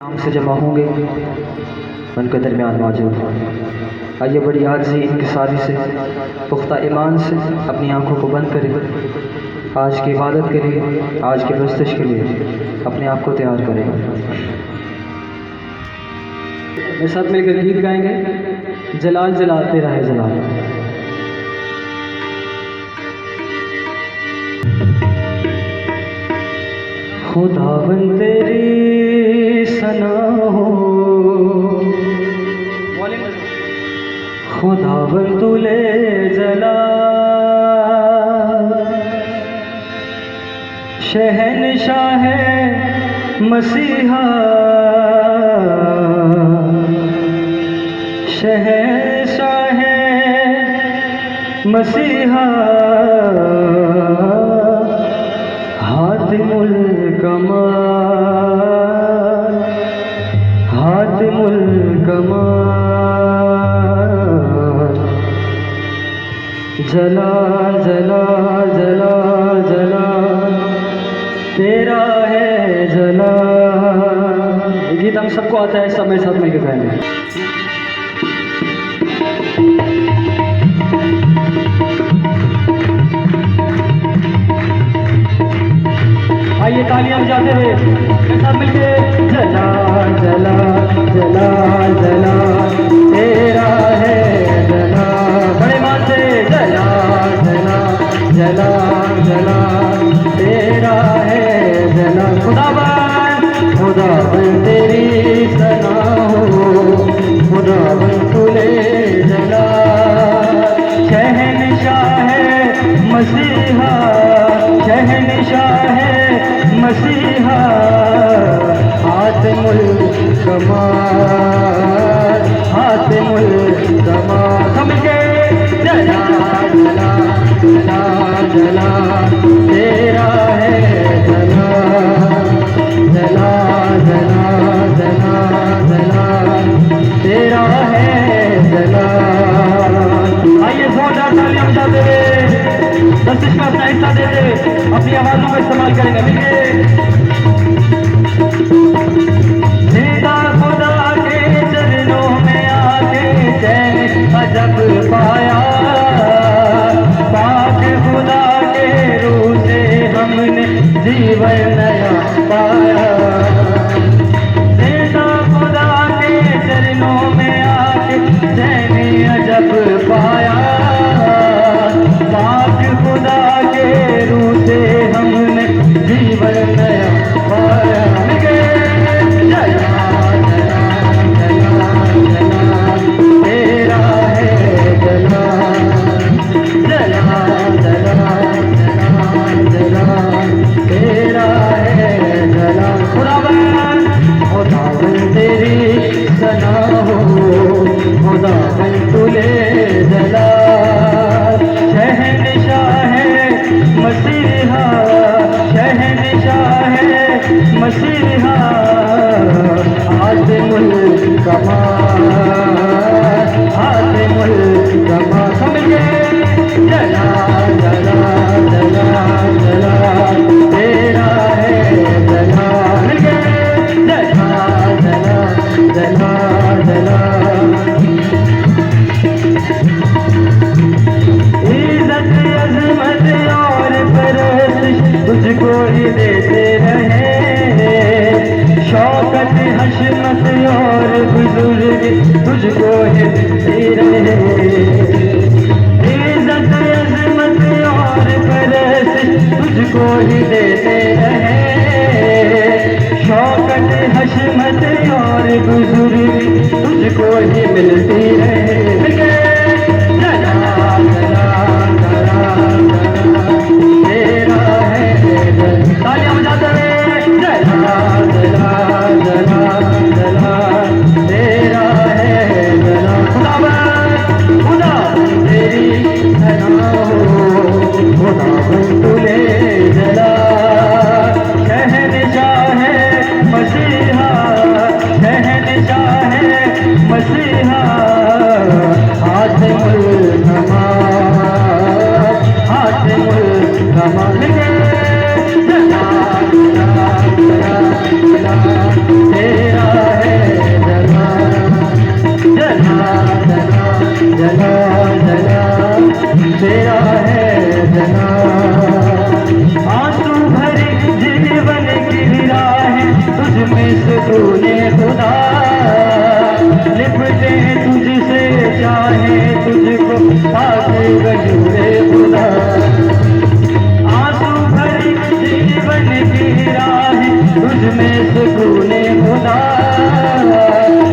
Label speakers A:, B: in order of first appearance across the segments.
A: नाम से जमा होंगे उनके दरमियान मौजूद। आइए बड़ी आजिज़ी इंकिसारी से पुख्ता ईमान से अपनी आंखों को बंद करें, आज की इबादत के लिए, आज की प्रस्तुश के लिए अपने आप को तैयार करें। मेरे साथ मिलकर गीत गाएंगे, जलाल जलाल तेरा है जलाल। खुदावन तेरी सना हो, खुदावन तुले जला, शहनशाह मसीहा, शहनशाह मसीहा, हातिमुल कमाल, हातिमुल कमाल, जलाल जलाल जलाल जलाल तेरा है जलाल। ये गीत हम सबको आता है, सब मेरे साथ मिलकर गाएंगे। आइए तालियां बजाते हुए मेरे साथ मिलके जलाल जलाल जलाल जलाल तेरा है जलाल। बड़े मान से जलाल जलाल जलाल जलाल तेरा है जलाल। खुदावन खुदावन तेरी सना हो, खुदावन तुले जलाल, शहनशाह मसीहा, शहनशाह मसीहा, हातिमुल कमाल, हातिमुल कमाल। समझे जलाल जलाल जलाल जलाल तेरा है जलाल, जलाल जलाल जलाल जलाल तेरा है जलाल। आइए जोरदार तालियां बजाते हुए दर्शक में अपना हिस्सा दे दे, अपनी आवाजों का इस्तेमाल करेंगे। मिलिए जिंदा खुदा के चरणों में आके चैन अजब पाया, पाक खुदा के रूह से हमने जीवन नया पाया। जिंदा खुदा के चरणों में आके चैन अजब पाया, पाक खुदा के रूह से हमने जीवन नया पाया। जलाल जलाल जलाल जलाल तेरा है जलाल, जलाल जलाल जलाल जलाल तेरा है जलाल। खुदावन खुदावन तेरी सना हो, खुदावन तुले जलाल, शहनशाह मसीहा, शहनशाह मसीहा, हातिमुल कमाल, हातिमुल कमाल। समझे जलाल जलाल जलाल जलाल तेरा है जलाल। जलाल जलाल जलाल जलाल इज्जत अजमत और परस्तिश तुझको ही देते रहे, शौकत हशमत और बुजुर्ग तुझको ही देते रहे। इज्जत अजमत और परस्तिश तुझको ही देते रहे, शौकत हशमत और बुजुर्ग तुझको ही मिलती रहे। जलाल जलाल जलाल तेरा है जलाल। तालियां बजाते हुए जलाल जलाल जलाल जलाल तेरा है जलाल। खुदावन खुदावन तेरी सना हो, खुदावन तुले जलाल, शहनशाह मसीहा, शहनशाह मसीहा, सुकूने खुदा, लिपटे तुझसे चाहे तुझको पाके वजूदे खुदा। आंसू भरी जीवन की राह तुझ में सुकूने खुदा,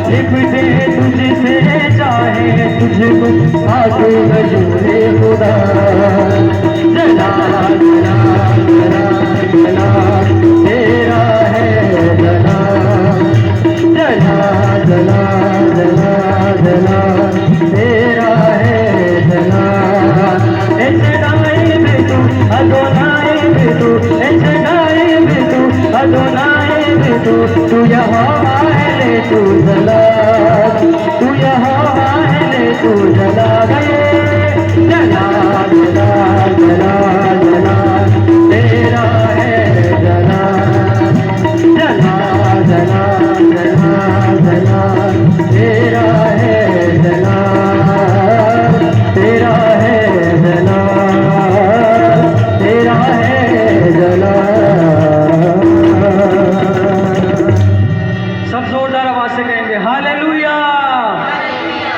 A: लिपटे तुझसे चाहे तुझको पाके वजूदे खुदा। जला जला जला जला तेरा है जला, जला जला जला जला तेरा है जला। एशनाए में तू अदोनाए में तू, एशनाए में तू अदोनाए में तू यहाँ ले तू जला, तू यहाँ ले तू जला गए। जला जला जला जला तेरा है जला, जला जला जला जला तेरा है जला, तेरा है जला, तेरा है जला। सब जोरदार आवाज से कहेंगे हालेलुया,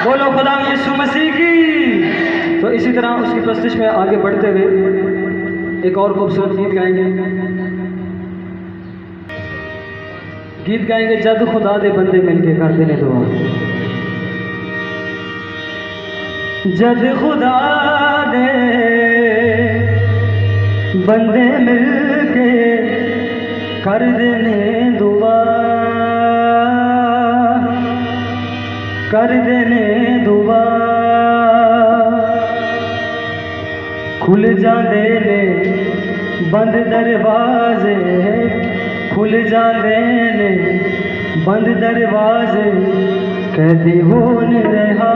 A: बोलो खुदा यीशु मसीह की। तो इसी तरह उसकी प्रस्तिश में आगे बढ़ते हुए एक और खूबसूरत गीत गाएंगे। गीत गाएंगे जद खुदा दे बंदे मिलके कर देने दुआ। जद खुदा दे बंदे मिलके कर देने दुआ, कर देने दुआ। खुल जांदे ने बंद दरवाजे, खुल जांदे ने बंद दरवाजे, कैदी होन रहा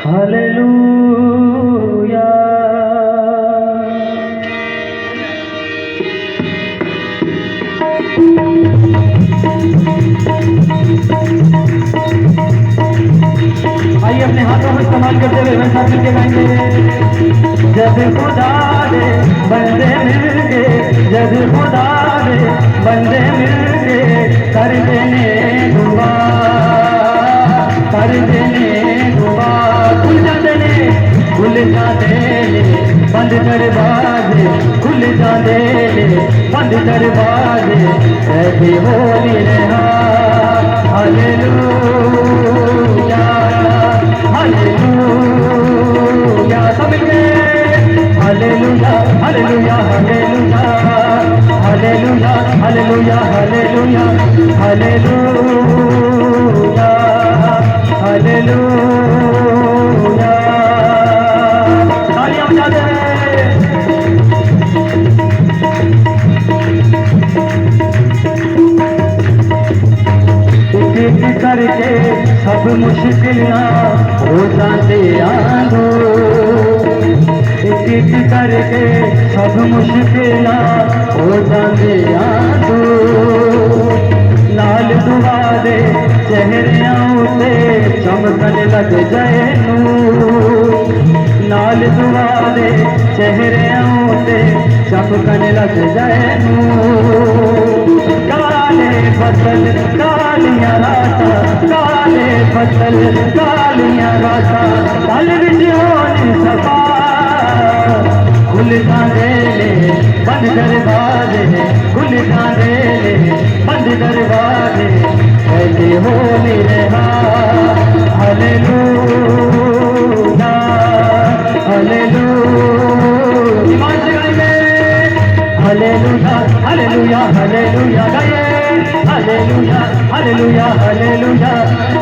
A: हालेलुया। आइए अपने हाथों में इस्तेमाल करते हुए मैं साथ मिलके गाएंगे। जब खुदा दे बंदे मिलके, जब खुदा दे बंदे मिलके कर देने दुआ, कर देने दुआ। खुल जाते ने, खुल जाते ने बंद दरवाजे, खुल जाते ने बंद दरवाजे, ऐसे होली रहा हालेलुया, हालेलुया। सब मिलके hallelujah, hallelujah, hallelujah, hallelujah, hallelujah, hallelujah, hallelujah, hallelujah. तालियां बजा दे। एक करके सब मुश्किल ना हो जाते आंदो, एक एक करके सब मुश्किल ना हो जाते आंदो। लाल दुआ दे चेहरे उते चमकन लग जाए नूर, लाल दुआ दे चेहरे उते चमकन लग जाए नूर। काले बदल कालियां राता, काले बदल कालियां राता, पल विच होने सफा। खुल जांदे ने बंद दरवाजे, खुल जांदे ने बंद दरवाजे, ऐसे होने रहा हालेलुया, हालेलुया। ईमान से गाएंगे हालेलुया, हालेलुया, हालेलुया गाइए हालेलुया, हालेलुया, हालेलुया,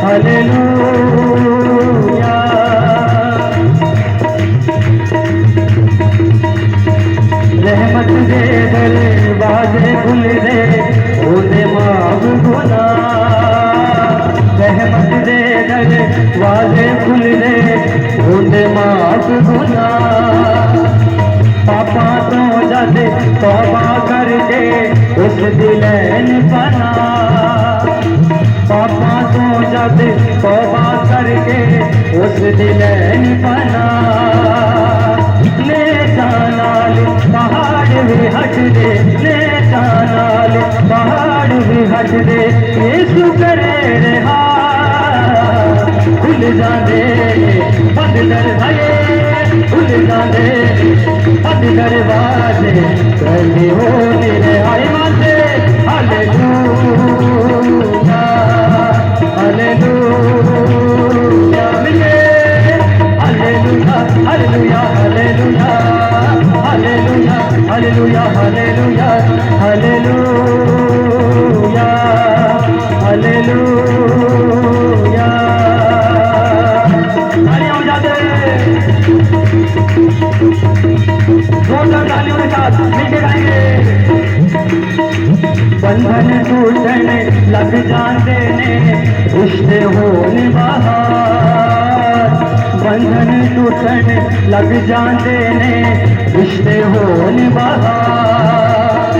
A: हालेलुया। रहमत दे दरवाजे खुल दे ओदे माफ गुना, रहमत दे दरवाजे खुल दे ओदे माफ गुना। पापा तो जद तौबा करके उस दिलैन बना, पापा तो जद तौबा करके उस दिलैन बना। ले जानाल पहाड़ भी हट दे, ले जानाल छड़ दे यीशु करे रहा खुल जाने बंद दरवाजे खुल जाने बंद दरवाजे कभी हो मेरे ईमान से हालेलुया हालेलुया मिले hallelujah hallelujah hallelujah hallelujah hallelujah hallelujah hallelujah hallelujah तालियां बजाते जोरदार तालियों के साथ मिलके गाएंगे। बंधन टूटने लग जाते ने रिश्ते होने बाहर बंधन टूटने लग जाते ने रिश्ते होने बाहर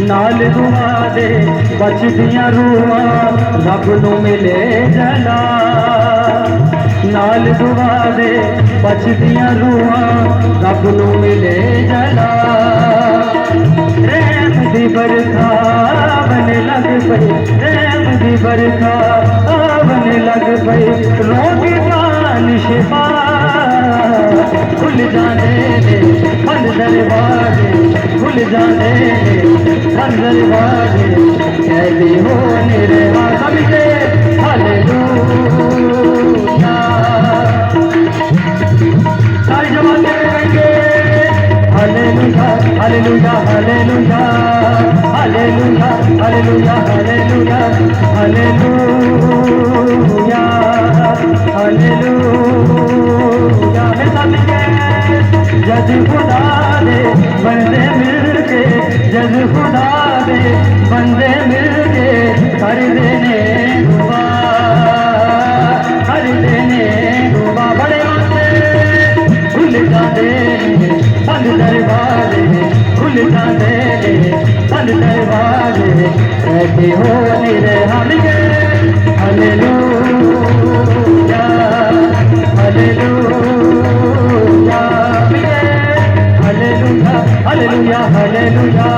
A: नाल दुआ दे बच दियां रूहां रब नू मिले जला नाल दुआ दे बच दियां रूहां रब नू मिले जला प्रेम दी बरखा बने लग पई प्रेम दी बरखा बने लग पई रोगी पानी शिफा खुल जाने दे बंद दरवाजे खुल जाने दे बंद दरवाजे कैदी हो मेरे सभी से हालेलुया सारी जमात कहेंगे hallelujah hallelujah hallelujah hallelujah hallelujah hallelujah hallelujah hallelujah मेरे साथ लिखे जज खुदा दे बंदे मिलके जज खुदा दे बंदे मिलके कर देने दुआ बड़े वास्ते खुल जाते बंद दरवाजे खुल जाते बंद दरवाजे ऐसे हो मेरे हाल के hallelujah hallelujah hallelujah hallelujah hallelujah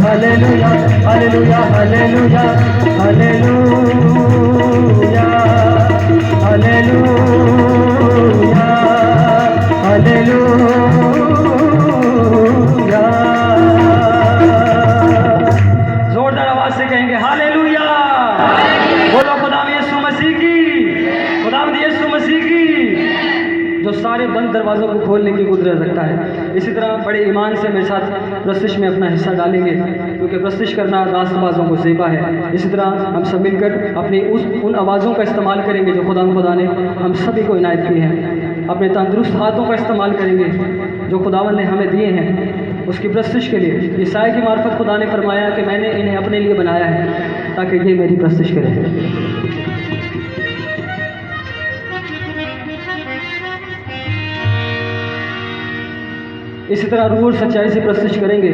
A: hallelujah hallelujah hallelujah hallelujah hallelujah hallelujah जोरदार आवाज से कहेंगे हालेलुया बोलो खुदा यीशु मसीह की खुदा यीशु मसीह की जो सारे बंद दरवाज़ों को खोलने की कुदरत रखता है। इसी तरह बड़े ईमान से मेरे साथ प्रस्तिश में अपना हिस्सा डालेंगे क्योंकि प्रस्तिश करना रास्तबाजों को ज़ेबा है। इसी तरह हम सब मिलकर अपनी उन आवाज़ों का इस्तेमाल करेंगे जो खुदा ने हम सभी को इनायत की हैं। अपने तंदुरुस्त हाथों का इस्तेमाल करेंगे जो खुदावन ने हमें दिए हैं उसकी प्रस्तिश के लिए। ईसाई की मार्फत खुदा ने फरमाया कि मैंने इन्हें अपने लिए बनाया है ताकि ये मेरी प्रस्तिश करें। इसी तरह रूह और सच्चाई से प्रस्तुत करेंगे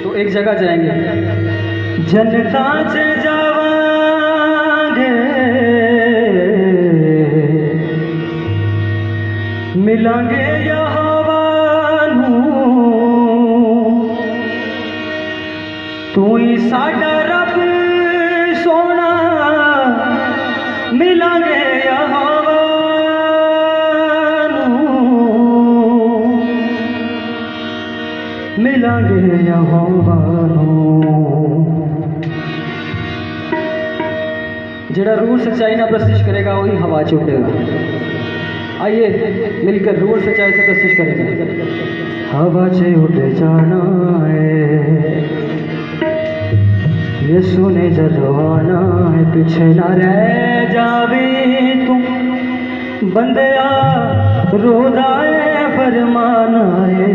A: तो एक जगह जाएंगे जनता से जावांगे मिलांगे यहोवा नू तू ही साडा रब सोना मिलांगे यहोवा मिलांगे यहोवा जेड़ा रूह सच्चाई ना प्रस्तुत करेगा वही हवा च उड़ेगा। आइए मिलकर रूह सच्चाई से प्रस्तुत करेंगे। हवा च उड़ जाना है यीशु ने जलवाना है पीछे ना रह जावे तू बंदया रोदाए फरमाना है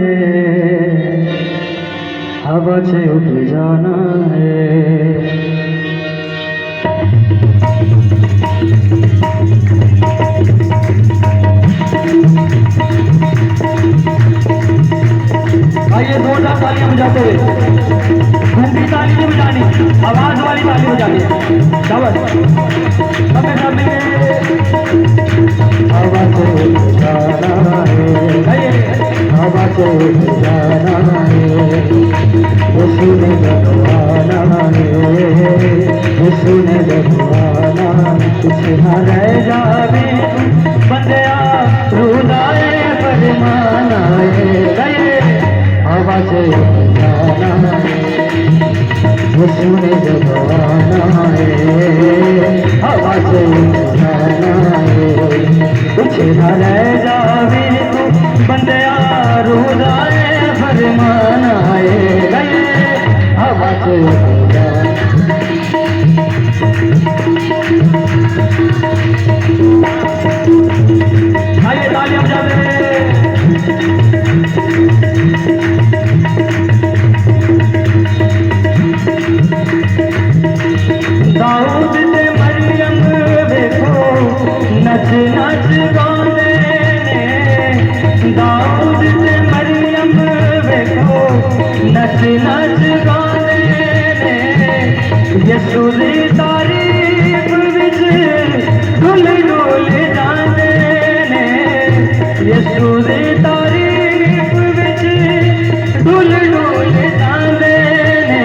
A: हवा से उठ जाना है। आइए जोरदार तालियां बजाते हुए घंटी ताली नहीं बजानी आवाज वाली ताली बजानी शाबाश सबके साथ मिलके हवा से उठ जाना है हवा से उठ जाना है उसी ने आना है, सुने जब आना कुछ न रह जावे बंदया रुदाए फरमाना है, आवाज जाना सुने जब आना है, आवाज जाना है, कुछ न रह जावे बंदया रुदाए फरमाना है, आवाज जाना। आइए तालियां बजाते दाऊद ते मरियम देखो नच नच गाने ने, दाऊद ते मरियम देखो नच नच गाने ने, यसू दी तारीफ विच डुल डुल जाने ने, यसू दी तारीफ विच डुल डुल जाने ने,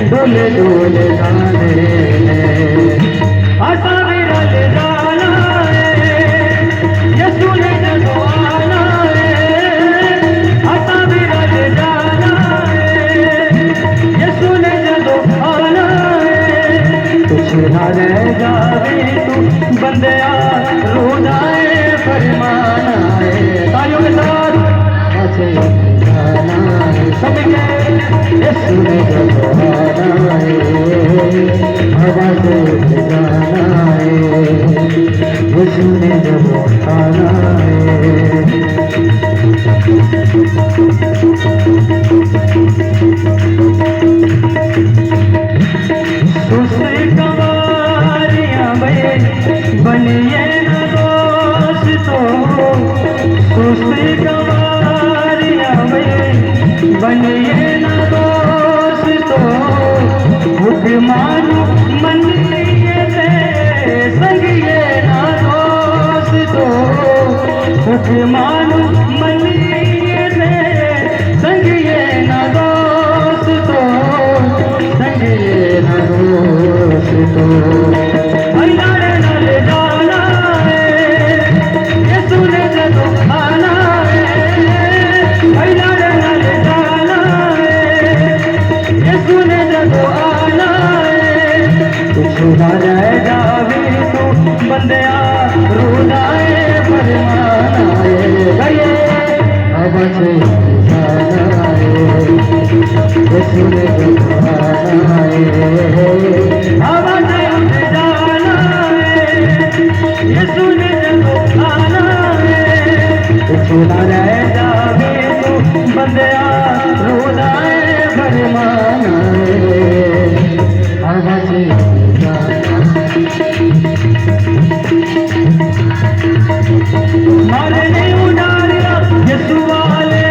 A: डुल डुल जाने ने, असा भी रल जाना है, यसू ने जदों आना है, असा भी रल जाना है, यसू ने जदों आना है, कुछ न रह जावे तू बंदया रुदाए फरमाना है, तालियों के साथ अच्छे जाना है सबके, यसू ने जदों आना है, आवाज जाना है, यसू ने जदों आना है। सुसे कवारियां बनिए न दोस्तों, सुसे कवारियां बनिए न दोस्तों, हुक्मानु मनिए ते संगिए न दोस्तों, हुक्मानु मनिए ते संगिए न दोस्तों, संगिए न दोस्तों, अल्लाह नल जाना है, यसू ने जदों आना है, अल्लाह नल जाना है, यसू ने जदों आना है, कुछ न रह जावे तू बंदया रुदाए फरमाना है, आवाज जाना है, यसू ने जदों आना है, आवाज जाना है, यसू ने जदों आना है, कुछ न रह जावे तू बंदया रुदाए फरमाना है, आवाज जाना। मारने उडारिया यसू वाले,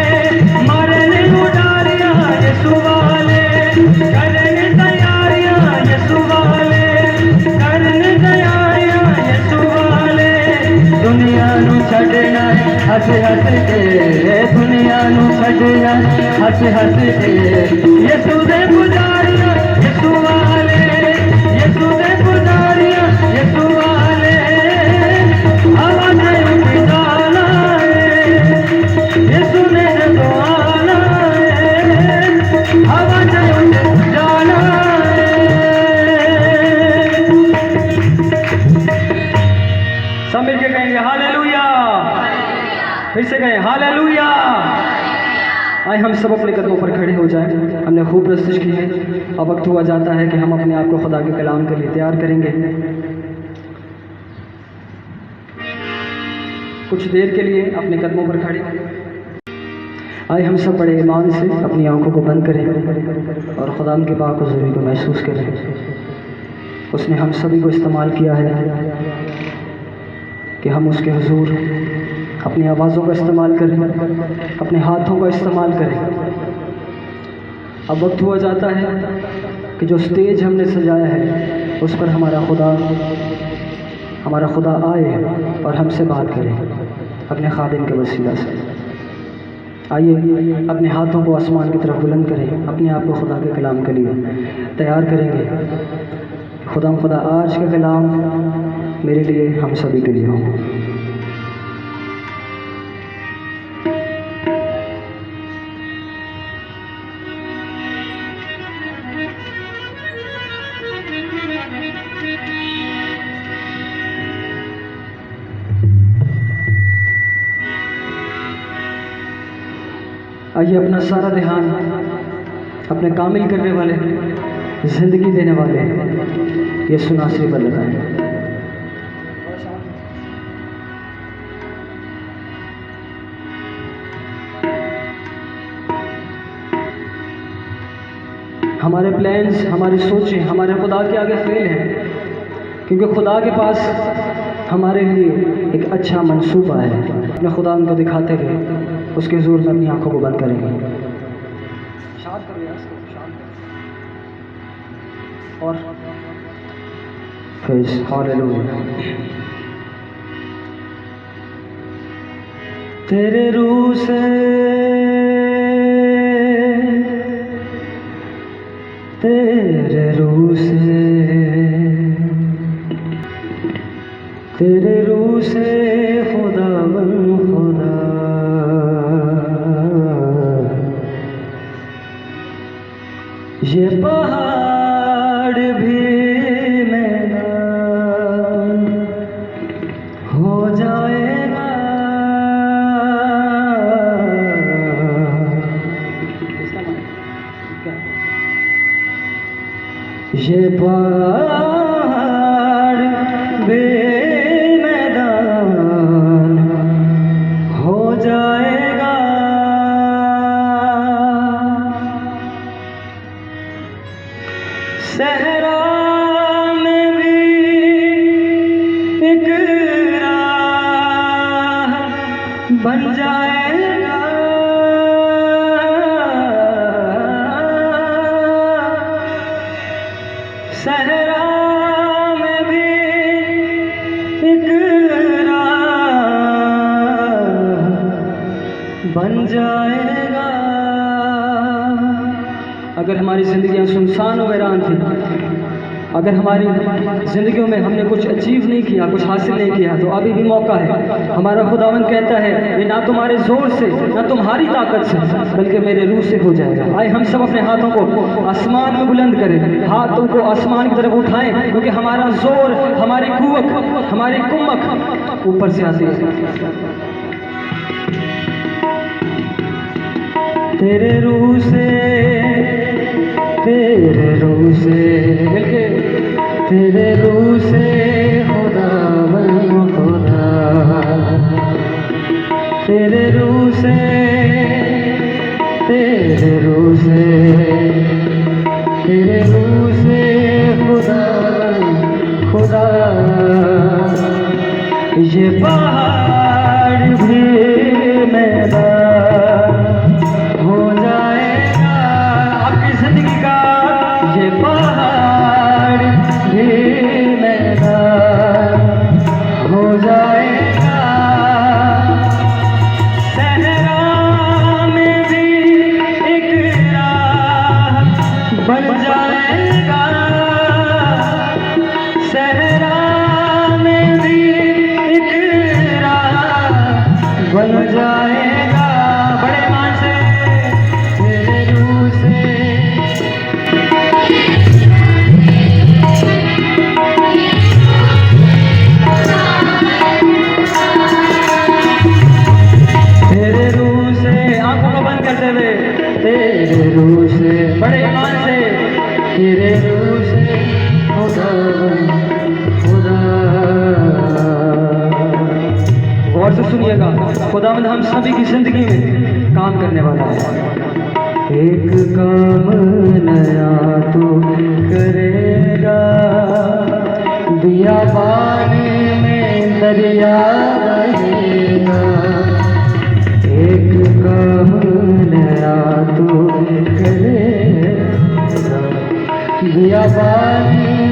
A: मारने उडारिया यसू वाले, करने तैयारियां यसू वाले, करने तैयारियां यसू वाले, दुनिया नू छड़ना हस हस के, दुनिया नू छड़ना हस हस के, यसू दे पुजारियां यसू वाले, यसू दे पुजारियां यसू वाले, आवाज उठ जाना है, यसू ने जदों आना है, आवाज उठ जाना है। सब मिलके कहेंगे हालेलुया, फिर से कहें हालेलुया। आए हम सब अपने कदमों पर खड़े हो जाएं। हमने खूब प्रस्तुत की है, अब वक्त हुआ जाता है कि हम अपने आप को खुदा के कलाम के लिए तैयार करेंगे। कुछ देर के लिए अपने कदमों पर खड़े आए हम सब बड़े ईमान से अपनी आंखों को बंद करें और खुदा के पाक हुज़ूरी को महसूस करें। उसने हम सभी को इस्तेमाल किया है कि हम उसके हुजूर अपनी आवाज़ों का इस्तेमाल करें, अपने हाथों का इस्तेमाल करें। अब वक्त हुआ जाता है कि जो स्टेज हमने सजाया है उस पर हमारा खुदा आए और हमसे बात करे अपने खादिम के वसीला से। आइए अपने हाथों को आसमान की तरफ बुलंद करें, अपने आप को खुदा के कलाम के लिए तैयार करेंगे। खुदा आज का कलाम मेरे लिए, हम सभी के लिए हो। आइए अपना सारा ध्यान अपने कामिल करने वाले, जिंदगी देने वाले यीशु नासरी पर लगाएं। हमारे प्लान्स, हमारी सोचें हमारे खुदा के आगे फेल हैं, क्योंकि खुदा के पास हमारे लिए एक अच्छा मंसूबा है। अपने खुदा उनको दिखाते हुए उसके ज़ोर में अपनी आंखों को बंद करेंगे। और हालेलुया। तेरे रूह से, तेरे रूह से, तेरे रूह से खुदावन खुदा, ये पहाड़ भी मेरा हो जाएगा। ये पहाड़ भी मैदान हो जाएगा। सहरा में भी एक राह बन जाएगा। सहरा में भी एक राह बन जाएगा। अगर हमारी ज़िंदगियाँ सुनसान और वीरान थी, अगर हमारी ज़िंदगियों में हमने कुछ अचीव नहीं किया, कुछ हासिल नहीं किया, तो अभी भी मौका है। हमारा खुदावंद कहता है ये ना तुम्हारे ज़ोर से, ना तुम्हारी ताकत से, बल्कि मेरे रूह से हो जाएगा। आए हम सब अपने हाथों को आसमान में बुलंद करें, हाथों को आसमान की तरफ उठाएं, क्योंकि हमारा ज़ोर, हमारी कुव्वत, हमारी कुम्मक ऊपर से आती है। तेरे रूह से, तेरे रूह से मिलके, तेरे रूह से खुदावन खुदा, तेरे रूह से, तेरे रूह से, तेरे रूह से खुदावन खुदा, ये पहाड़ भी मेरा हो जाएगा। आपकी जिंदगी का ये पहाड़ भी मेरा हो जाएगा। सहरा में भी एक राह बन जाएगा। सहरा में भी एक राह बन जाएगा। बड़े मान से तेरे रूह से, तेरे रूह से, आंखों को बंद करते हुए, तेरे रूह से, बड़े ईमान से, तेरे रूह से खुदा खुदा। गौर से सुनिएगा, खुदावंद हम सभी की जिंदगी में काम करने वाला है। एक काम नया तो करेगा, बियाबान में दरिया बहेगा। एक काम नया तो करेगा, बियाबान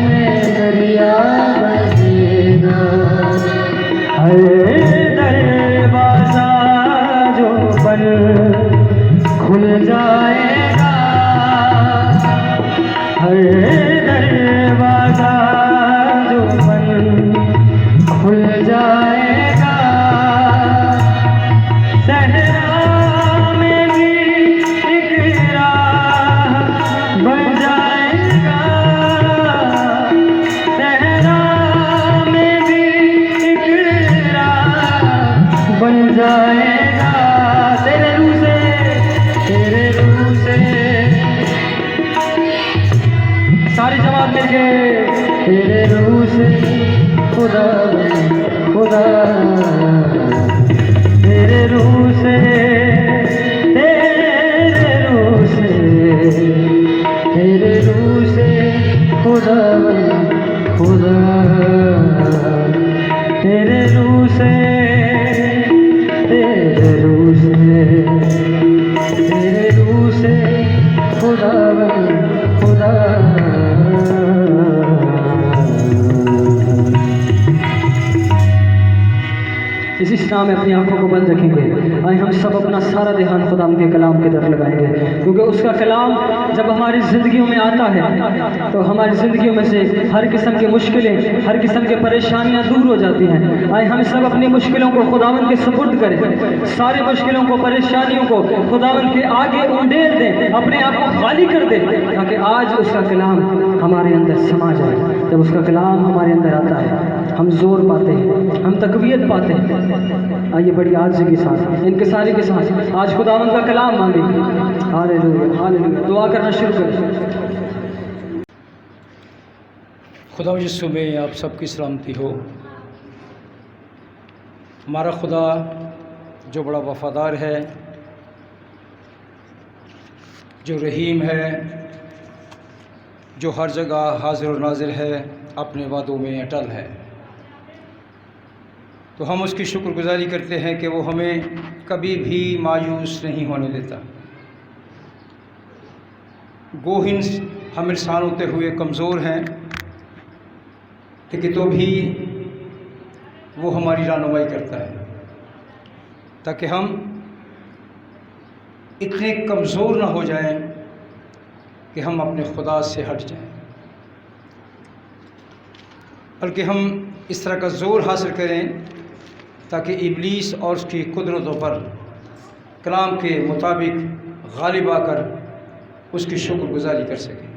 A: में दरिया बहेगा। हर दरवाजा जो बन खुल जाएगा हर दरवाजा जो बंद खुल जाएगा। सहरा में भी एक राह बन जाएगा, सहरा में भी एक राह बन जाएगा। तेरे रूह से सारी जमात मिलके तेरे रूह से खुदा खुदा, तेरे रूह से तेरे रूह से तेरे रूह से खुदा खुदा, तेरे रूह से तेरे रूह से तेरे रूह से खुदा खुदा। इस इस्लाम में अपनी आंखों को बंद रखेंगे। आए हम सब अपना सारा ध्यान खुदा के कलाम की तरफ लगाएंगे, क्योंकि उसका कलाम जब हमारी ज़िंदगियों में आता है तो हमारी ज़िंदगियों में से हर किस्म की मुश्किलें, हर किस्म की परेशानियां दूर हो जाती हैं। आए हम सब अपनी मुश्किलों को खुदावंद के सुपुर्द करें, सारी मुश्किलों को, परेशानियों को खुदावंद के आगे उंडेल दें, अपने आप को खाली कर दें, ताकि आज उसका कलाम हमारे अंदर समा जाए। जब उसका कलाम हमारे अंदर आता है हम जोर पाते हैं, हम तकवीयत पाते हैं। आइए बड़ी आजिज़ी के साथ, इनकिसारी के साथ आज खुदावंद का कलाम मांगेंगे। Hallelujah hallelujah. दुआ करना शुरू करें।
B: खुदा यीशु में आप सबकी सलामती हो। हमारा खुदा जो बड़ा वफ़ादार है, जो रहीम है, जो हर जगह हाजिर और नाजिर है, अपने वादों में अटल है, तो हम उसकी शुक्रगुजारी करते हैं कि वो हमें कभी भी मायूस नहीं होने देता। गोहिन हम इंसान होते हुए कमज़ोर हैं, लेकिन तो भी वो हमारी रहनुमाई करता है, ताकि हम इतने कमज़ोर ना हो जाएं कि हम अपने खुदा से हट जाएं, बल्कि हम इस तरह का ज़ोर हासिल करें ताकि इब्लीस और उसकी कुदरतों पर कलाम के मुताबिक गालिब आकर उसकी शुक्रगुजारी कर सकें।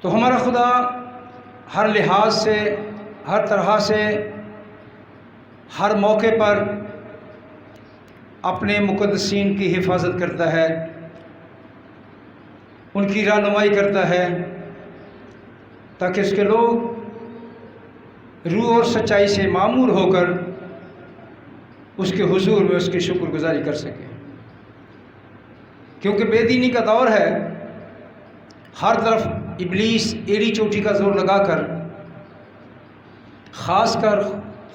B: तो हमारा खुदा हर लिहाज से, हर तरह से, हर मौके पर अपने मुक़द्दसीन की हिफाजत करता है, उनकी रहनुमाई करता है, ताकि उसके लोग रूह और सच्चाई से मामूर होकर उसके हुजूर में उसकी शुक्रगुजारी कर सकें। क्योंकि बेदीनी का दौर है, हर तरफ इब्लीस एड़ी चोटी का जोर लगाकर ख़ासकर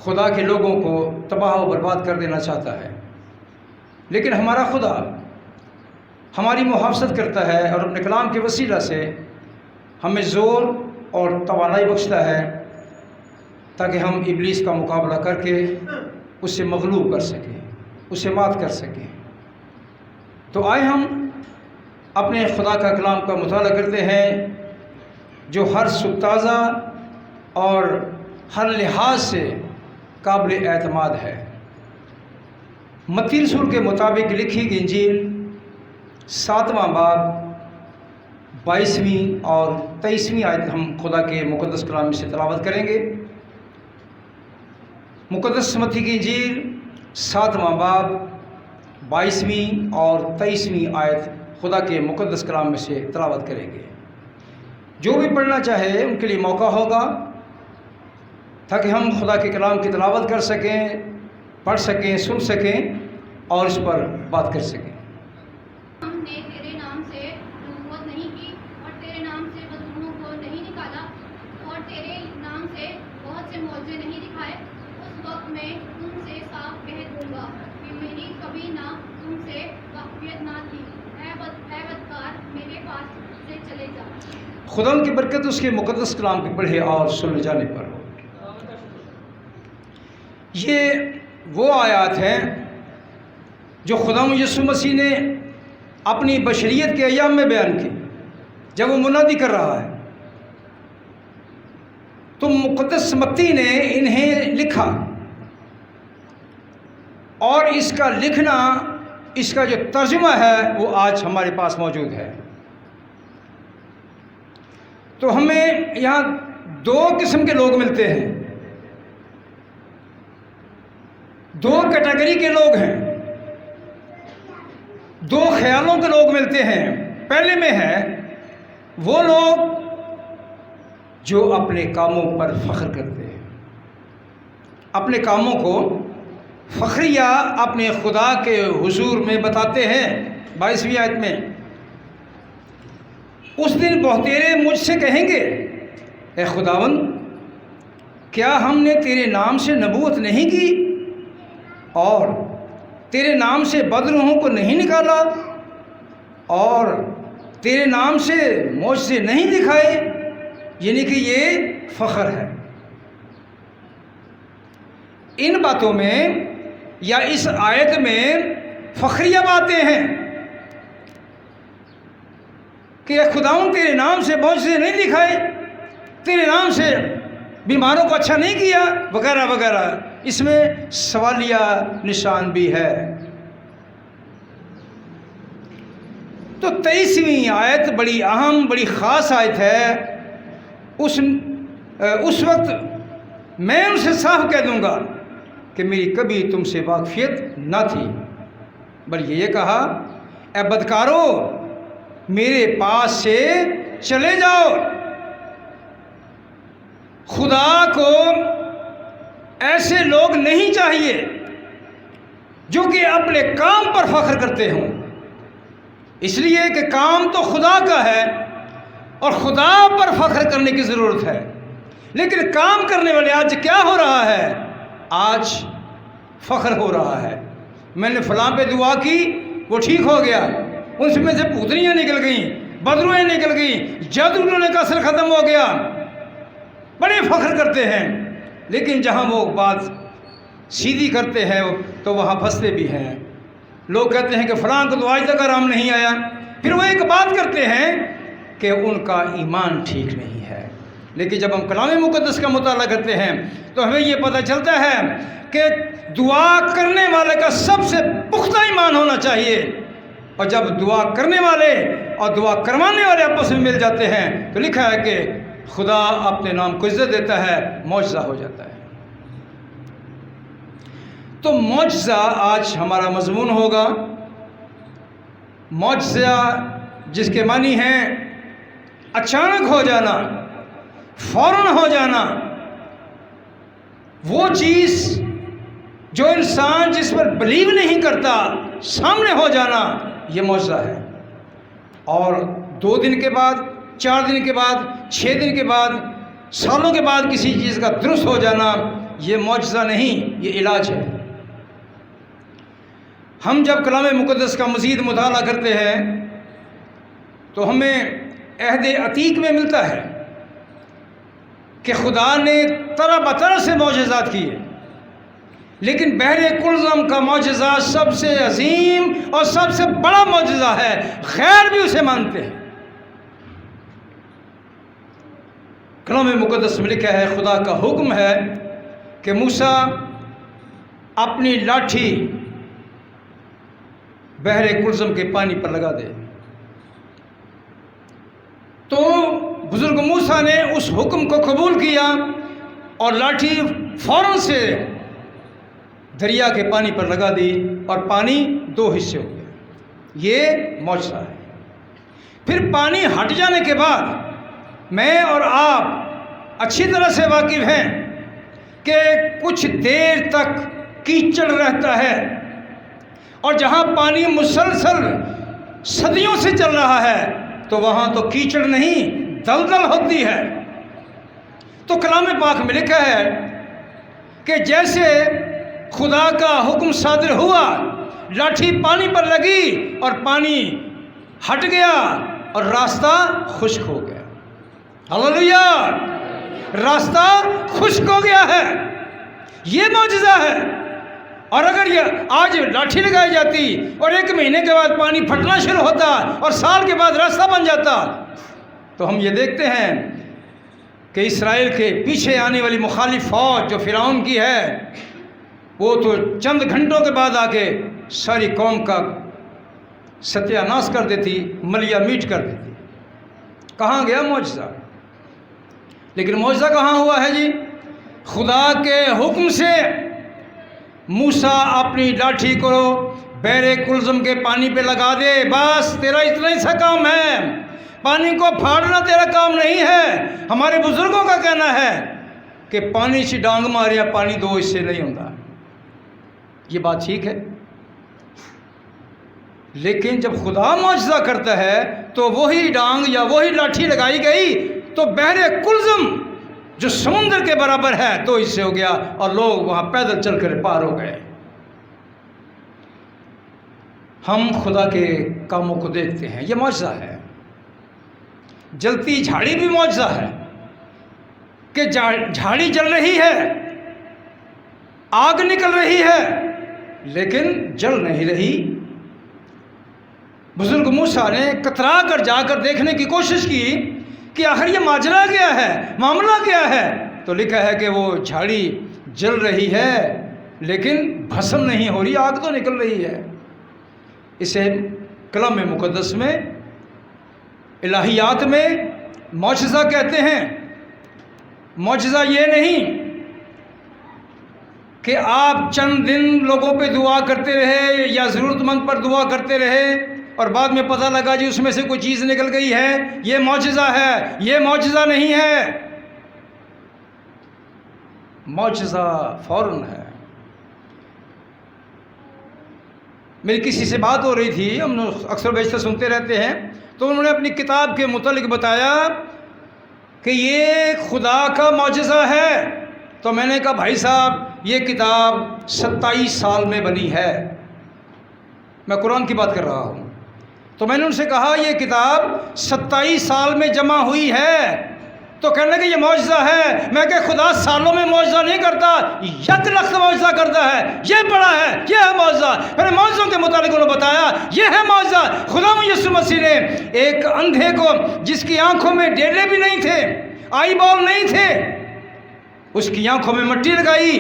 B: खुदा के लोगों को तबाह और बर्बाद कर देना चाहता है। लेकिन हमारा खुदा हमारी मुहाफ़ज़त करता है और अपने कलाम के वसीला से हमें ज़ोर और तवानाई बख्शता है, ताकि हम इब्लीस का मुकाबला करके उससे मग़लूब कर सकें, उसे मात कर सकें। तो आए हम अपने खुदा का कलाम का मुताला करते हैं, जो हर सुताज़ा और हर लिहाज से काबिल एतमाद है। मत्ती रसूल के मुताबिक लिखी गई इंजील 7वां बाब 22वीं और 23वीं आयत हम खुदा के मुक़द्दस कलाम में से तिलावत करेंगे। मुक़द्दस मत्ती की इंजील 7वां बाब 22वीं और 23वीं आयत खुदा के मुक़द्दस कलाम में से तिलावत करेंगे। जो भी पढ़ना चाहे उनके लिए मौका होगा, ताकि हम खुदा के कलाम की तिलावत कर सकें, पढ़ सकें, सुन सकें और इस पर बात कर सकें।
C: हमने तेरे नाम से नबूवत नहीं की और तेरे नाम से बदरूहों को नहीं निकाला और तेरे नाम से बहुत से मौजे नहीं दिखाए। उस वक्त मैं तुमसे साफ कह दूंगा कि मेरी कभी ना तुमसे वाक़फियत ना थी। ऐ बदकार, मेरे पास से चले जा।
B: खुदा की बरकत उसके मुक़द्दस कलाम के पढ़े और सुन जाने पर हो। ये वो आयत हैं जो खुदा यीशु मसीह ने अपनी बशरियत के अयाम में बयान की, जब वो मुनादी कर रहा है तो मुक़द्दस मत्ती ने इन्हें लिखा, और इसका लिखना, इसका जो तर्जुमा है वो आज हमारे पास मौजूद है। तो हमें यहाँ दो किस्म के लोग मिलते हैं, दो कैटेगरी के लोग हैं, दो ख्यालों के लोग मिलते हैं। पहले में है वो लोग जो अपने कामों पर फ़ख्र करते हैं, अपने कामों को फ़ख्रिया अपने खुदा के हुजूर में बताते हैं। 22वीं आयत में, उस दिन बहुतेरे मुझसे कहेंगे, ए खुदावंद, क्या हमने तेरे नाम से नबूवत नहीं की और तेरे नाम से बदरूहों को नहीं निकाला और तेरे नाम से मौजज़े नहीं दिखाए? यानी कि ये फ़ख्र है। इन बातों में या इस आयत में फ़ख्रिया बातें हैं कि खुदाऊं तेरे नाम से मौजज़े नहीं दिखाए, तेरे नाम से बीमारों को अच्छा नहीं किया, वगैरह वगैरह। इसमें सवालिया निशान भी है। तो 23वीं आयत बड़ी अहम, बड़ी ख़ास आयत है। उस वक्त मैं उनसे साफ कह दूंगा कि मेरी कभी तुमसे वाकफियत ना थी, बल्कि ये कहा, ए बदकारो, मेरे पास से चले जाओ। खुदा को ऐसे लोग नहीं चाहिए जो कि अपने काम पर फख्र करते हों, इसलिए कि काम तो खुदा का है और खुदा पर फख्र करने की ज़रूरत है। लेकिन काम करने वाले आज क्या हो रहा है? आज फ़ख्र हो रहा है। मैंने फ़लाँ पे दुआ की, वो ठीक हो गया, उनमें से पूतनियाँ निकल गईं, बदरुएँ निकल गईं, जादू का असर ख़त्म हो गया। बड़े फ़ख्र करते हैं, लेकिन जहाँ वो बात सीधी करते हैं तो वहाँ फंसते भी हैं। लोग कहते हैं कि फ़लाँ को तो आज तक आराम नहीं आया। फिर वो एक बात करते हैं कि उनका ईमान ठीक नहीं है। लेकिन जब हम कलाम मुक़द्दस का मुताला करते हैं तो हमें ये पता चलता है कि दुआ करने वाले का सबसे पुख्ता ईमान होना चाहिए। और जब दुआ करने वाले और दुआ करवाने वाले आपस में मिल जाते हैं तो लिखा है कि खुदा अपने नाम को इज्जत देता है, मौजज़ा हो जाता है। तो मौजज़ा आज हमारा मज़मून होगा। मौजज़ा जिसके मानी हैं अचानक हो जाना, फ़ौरन हो जाना, वो चीज़ जो इंसान जिस पर बिलीव नहीं करता सामने हो जाना, ये मौजज़ा है। और 2 दिन के बाद, 4 दिन के बाद, 6 दिन के बाद, सालों के बाद किसी चीज़ का दुरुस्त हो जाना, ये मौजज़ा नहीं, ये इलाज है। हम जब कलाम मुक़द्दस का मज़ीद मुताला करते हैं तो हमें अहद अतीक में मिलता है कि खुदा ने तरह बतरह से मौजज़ात किए, लेकिन बहरे कुलज़म का मौजज़ा सबसे अजीम और सबसे बड़ा मौजज़ा है। खैर भी उसे मानते हैं। कलाम मुक़द्दस में लिखा है, खुदा का हुक्म है कि मूसा अपनी लाठी बहरे कुलज़म के पानी पर लगा दे। तो बुजुर्ग मूसा ने उस हुक्म को कबूल किया और लाठी फ़ौरन से दरिया के पानी पर लगा दी और पानी 2 हिस्से हो गया। ये मौजज़ा है। फिर पानी हट जाने के बाद मैं और आप अच्छी तरह से वाकिफ़ हैं कि कुछ देर तक कीचड़ रहता है, और जहाँ पानी मुसलसल सदियों से चल रहा है तो वहाँ तो कीचड़ नहीं, दलदल होती है। तो कलाम पाक में लिखा है कि जैसे खुदा का हुक्म सादिर हुआ, लाठी पानी पर लगी और पानी हट गया और रास्ता खुश्क हो गया। हालेलुया! रास्ता खुश्क हो गया है। ये मौजज़ा है। और अगर ये आज लाठी लगाई जाती और 1 महीने के बाद पानी फटना शुरू होता और साल के बाद रास्ता बन जाता, तो हम ये देखते हैं कि इसराइल के पीछे आने वाली मुखालिफ फौज जो फिरौन की है, वो तो चंद घंटों के बाद आके सारी कौम का सत्यानाश कर देती, मलिया मीट कर देती। कहाँ गया मौजज़ा? लेकिन मौजज़ा कहाँ हुआ है जी? खुदा के हुक्म से मूसा अपनी लाठी को बहरे कुलज़म के पानी पे लगा दे, बस तेरा इतना ही सा काम है। पानी को फाड़ना तेरा काम नहीं है। हमारे बुजुर्गों का कहना है कि पानी से डांग मारे या पानी दो, इससे नहीं होता। ये बात ठीक है, लेकिन जब खुदा मौजज़ा करता है तो वही डांग या वही लाठी लगाई गई तो बहरे कुलज़म जो समुद्र के बराबर है तो इससे हो गया और लोग वहां पैदल चलकर पार हो गए। हम खुदा के कामों को देखते हैं, ये मौजज़ा है। जलती झाड़ी भी मौजज़ा है कि झाड़ी जल रही है, आग निकल रही है, लेकिन जल नहीं रही। बुजुर्ग मूसा ने कतरा कर जाकर देखने की कोशिश की कि आखिर ये माजरा क्या है, मामला क्या है। तो लिखा है कि वो झाड़ी जल रही है लेकिन भस्म नहीं हो रही, आग तो निकल रही है। इसे कलम मुक़द्दस में, इलाहियात में मौजज़ा कहते हैं। मौजज़ा ये नहीं कि आप चंद दिन लोगों पे दुआ करते रहे या ज़रूरतमंद पर दुआ करते रहे और बाद में पता लगा जी उसमें से कोई चीज़ निकल गई है, ये मौजज़ा है। ये मौजज़ा नहीं है। मौजज़ा फ़ौरन है। मेरी किसी से बात हो रही थी, हम अक्सर बेशतर सुनते रहते हैं, तो उन्होंने अपनी किताब के मुतालिक बताया कि ये खुदा का मौजज़ा है। तो मैंने कहा भाई साहब ये किताब 27 साल में बनी है, मैं कुरान की बात कर रहा हूँ। तो मैंने उनसे कहा ये किताब 27 साल में जमा हुई है, तो कहने लगे ये मौजज़ा है। मैं कहा खुदा सालों में मौजज़ा नहीं करता, 1 लाख मौजज़ा करता है। ये बड़ा है, ये है मौजज़ा। मैंने मौजज़ों के मुताबिक उन्होंने बताया ये है मौजज़ा। खुदा यीशु मसीह ने एक अंधे को जिसकी आंखों में डेले भी नहीं थे, आई बॉल नहीं थे, उसकी आंखों में मिट्टी लगाई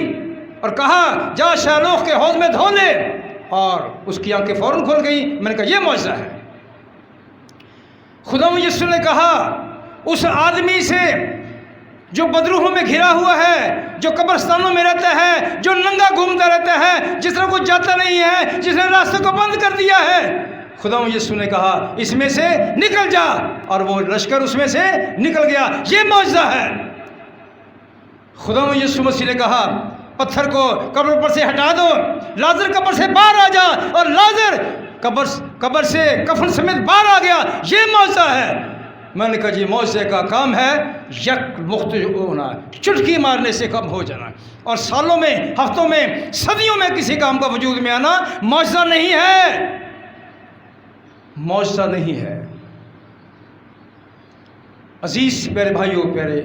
B: और कहा जा शालोख के हौज में धो ले, और उसकी आंखें फौरन खुल गई। मैंने कहा यह मौजज़ा है। खुदा यीशु ने कहा उस आदमी से जो बदरूहों में घिरा हुआ है, जो कब्रिस्तानों में रहता है, जो नंगा घूमता रहता है, जिस तरह कुछ जाता नहीं है, जिसने रास्ते को बंद कर दिया है, खुदा यीशु ने कहा इसमें से निकल जा, और वो लश्कर उसमें से निकल गया। ये मौजज़ा है। खुदा यीशु मसीह ने कहा पत्थर को कब्र पर से हटा दो, लाजर कब्र से बाहर आ जा, और लाजर कब्र से कफन समेत बाहर आ गया। ये मौजज़ा है। मैंने कहा जी मौजज़े का काम है यक मुख्त होना, चुटकी मारने से कम हो जाना, और सालों में, हफ्तों में, सदियों में किसी काम का वजूद में आना मौजज़ा नहीं है। मौजज़ा नहीं है। अजीज़ प्यारे भाइयों, प्यारे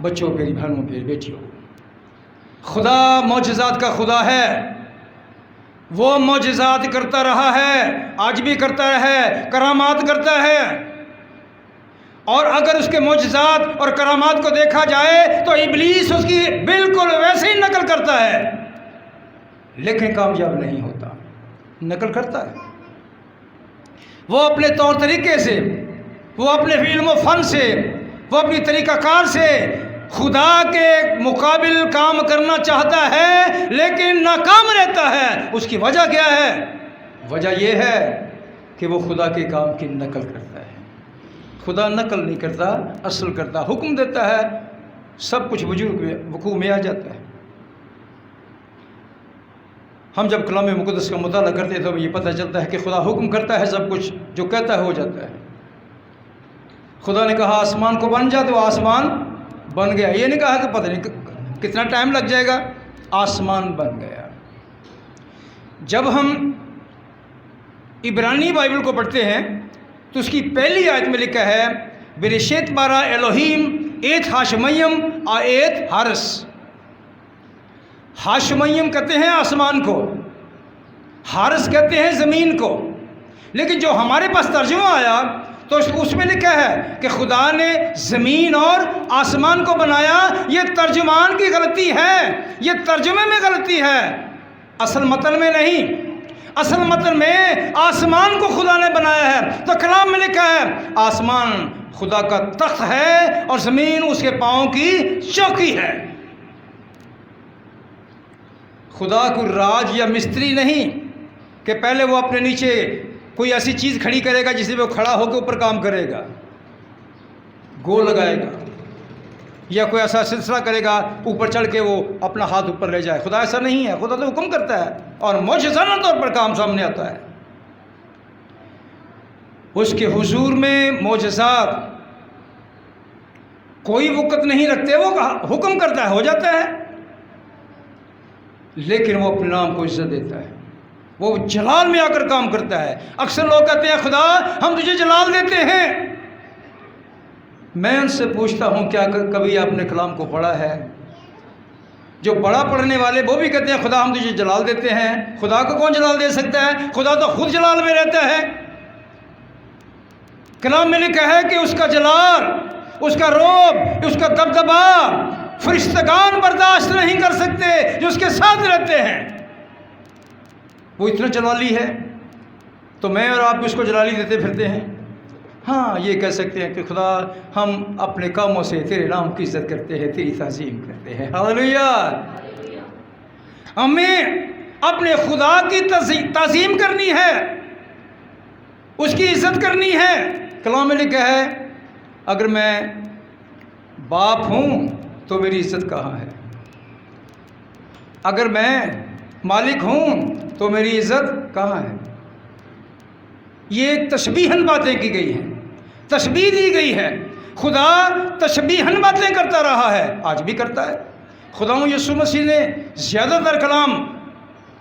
B: बच्चों, प्यारी बहनों, प्यारी बेटियों, खुदा मौजज़ात का खुदा है। वो मौजज़ात करता रहा है, आज भी करता है, करामात करता है। और अगर उसके मौजज़ात और करामात को देखा जाए तो इब्लीस उसकी बिल्कुल वैसे ही नकल करता है, लेकिन कामयाब नहीं होता। नकल करता है वो अपने तौर तरीके से, वो अपने इल्म व फ़न से, वो अपनी तरीक़ाकार से खुदा के मुकाबिल काम करना चाहता है, लेकिन नाकाम रहता है। उसकी वजह क्या है? वजह यह है कि वो खुदा के काम की नकल करता है। खुदा नकल नहीं करता, असल करता। हुक्म देता है, सब कुछ वकूअ में आ जाता है। हम जब कलाम मुक़द्दस का मुताला करते हैं तो ये पता चलता है कि खुदा हुक्म करता है, सब कुछ जो कहता है हो जाता है। खुदा ने कहा आसमान को बन जा, तो आसमान बन गया। ये नहीं कहा कि पता नहीं कितना टाइम लग जाएगा, आसमान बन गया। जब हम इब्रानी बाइबल को पढ़ते हैं तो उसकी पहली आयत में लिखा है बिरेशेत बारा एलोहीम एत हाशमयम आ एत हारस। हाशमय्यम कहते हैं आसमान को, हारस कहते हैं ज़मीन को, लेकिन जो हमारे पास तर्जुमा आया तो उसमें लिखा है कि खुदा ने ज़मीन और आसमान को बनाया। ये तर्जुमान की गलती है, ये तर्जुमे में गलती है, असल मतन में नहीं। असल मतन में आसमान को खुदा ने बनाया है। तो कलाम में लिखा है आसमान खुदा का तख्त है और ज़मीन उसके पाँव की चौकी है। खुदा को राज या मिस्त्री नहीं कि पहले वो अपने नीचे कोई ऐसी चीज़ खड़ी करेगा जिससे वो खड़ा होकर ऊपर काम करेगा, गोल लगाएगा, या कोई ऐसा सिलसिला करेगा ऊपर चढ़ के वो अपना हाथ ऊपर ले जाए। खुदा ऐसा नहीं है। खुदा तो हुक्म करता है और मौजज़ाना तौर पर काम सामने आता है। उसके हुजूर में मौजज़ात कोई वक़्त नहीं रखते, वो हुक्म करता है, हो जाता है, लेकिन वो अपने नाम को इज्जत देता है, वो जलाल में आकर काम करता है। अक्सर लोग कहते हैं खुदा हम तुझे जलाल देते हैं। मैं उनसे पूछता हूँ क्या कभी आपने कलाम को पढ़ा है? जो बड़ा पढ़ने वाले वो भी कहते हैं खुदा हम तुझे जलाल देते हैं। खुदा को कौन जलाल दे सकता है? खुदा तो खुद जलाल में रहता है। कलाम में लिखा है कि उसका जलाल, उसका रोब, उसका दबदबा फरिश्तगान बर्दाश्त नहीं कर सकते जो उसके साथ रहते हैं। वो इतना जलाली है तो मैं और आप भी उसको जलाली देते फिरते हैं। हाँ, ये कह सकते हैं कि खुदा हम अपने कामों से तेरे नाम की इज्जत करते हैं, तेरी ताज़ीम करते हैं। हालेलुया। हमें अपने खुदा की ताज़ीम करनी है, उसकी इज्जत करनी है। कलाम में लिखा है अगर मैं बाप हूँ तो मेरी इज्जत कहाँ है? अगर मैं मालिक हूँ तो मेरी इज्जत कहाँ है? ये तशबीहन बातें की गई हैं, तशबीह दी गई है। खुदा तशबीहन बातें करता रहा है, आज भी करता है। खुदा यीशु मसीह ने ज़्यादातर कलाम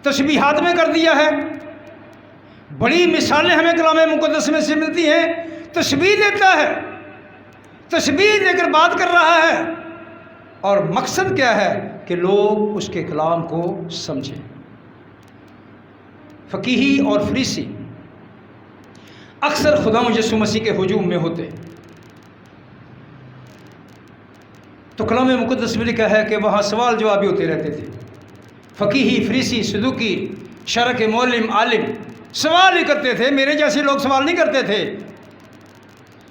B: तशबीहात में कर दिया है। बड़ी मिसालें हमें कलाम मुक़द्दस में से मिलती हैं। तशबीह देता है, तशबीह देकर बात कर रहा है, और मकसद क्या है कि लोग उसके कलाम को समझें। फ़कीही और फरीसी अक्सर खुदा यीशु मसीह के हुजूम में होते, तो कलाम मुक़द्दस में लिखा है कि वहाँ सवाल जवाब भी होते रहते थे। फ़कीही, फरीसी, सदूकी, शरअ के मौलिम, आलिम सवाल ही करते थे। मेरे जैसे लोग सवाल नहीं करते थे,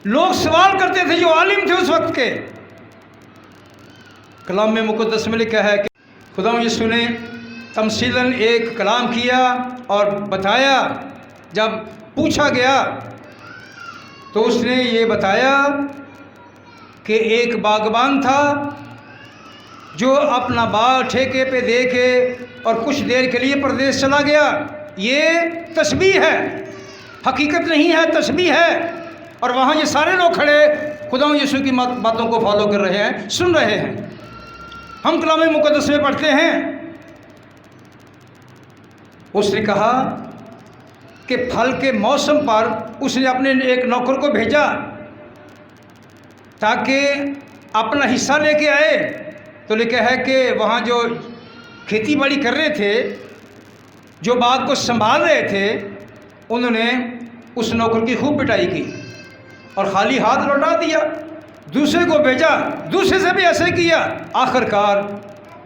B: लोग सवाल करते थे जो आलिम थे उस वक्त के। कलाम मुक़द्दस में लिखा है कि खुदा यीशु ने तमसीलन एक कलाम किया और बताया। जब पूछा गया तो उसने ये बताया कि एक बागबान था जो अपना बाग ठेके पे दे के और कुछ देर के लिए परदेश चला गया। ये तशबीह है, हकीकत नहीं है, तशबीह है। और वहाँ ये सारे लोग खड़े खुदा यीशु की बातों को फॉलो कर रहे हैं, सुन रहे हैं। हम कलाम मुक़द्दस में पढ़ते हैं, उसने कहा कि फल के मौसम पर उसने अपने एक नौकर को भेजा ताकि अपना हिस्सा लेके आए। तो लिखा है कि वहाँ जो खेती बाड़ी कर रहे थे, जो बाग को संभाल रहे थे, उन्होंने उस नौकर की खूब पिटाई की और खाली हाथ लौटा दिया। दूसरे को भेजा, दूसरे से भी ऐसे किया। आखिरकार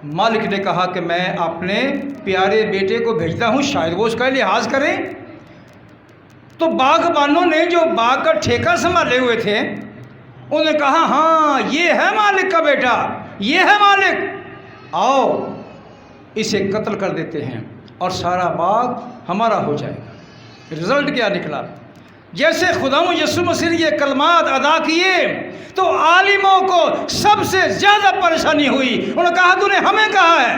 B: मालिक ने कहा कि मैं अपने प्यारे बेटे को भेजता हूँ, शायद वो उसका लिहाज करें। तो बागबानों ने जो बाग का ठेका संभाले हुए थे, उन्होंने कहा हाँ ये है मालिक का बेटा, ये है मालिक, आओ इसे कत्ल कर देते हैं और सारा बाग हमारा हो जाएगा। रिजल्ट क्या निकला? जैसे खुदा यीशु मसीह ने ये कलमात अदा किए तो आलिमों को सबसे ज़्यादा परेशानी हुई। उन्होंने कहा तूने हमें कहा है।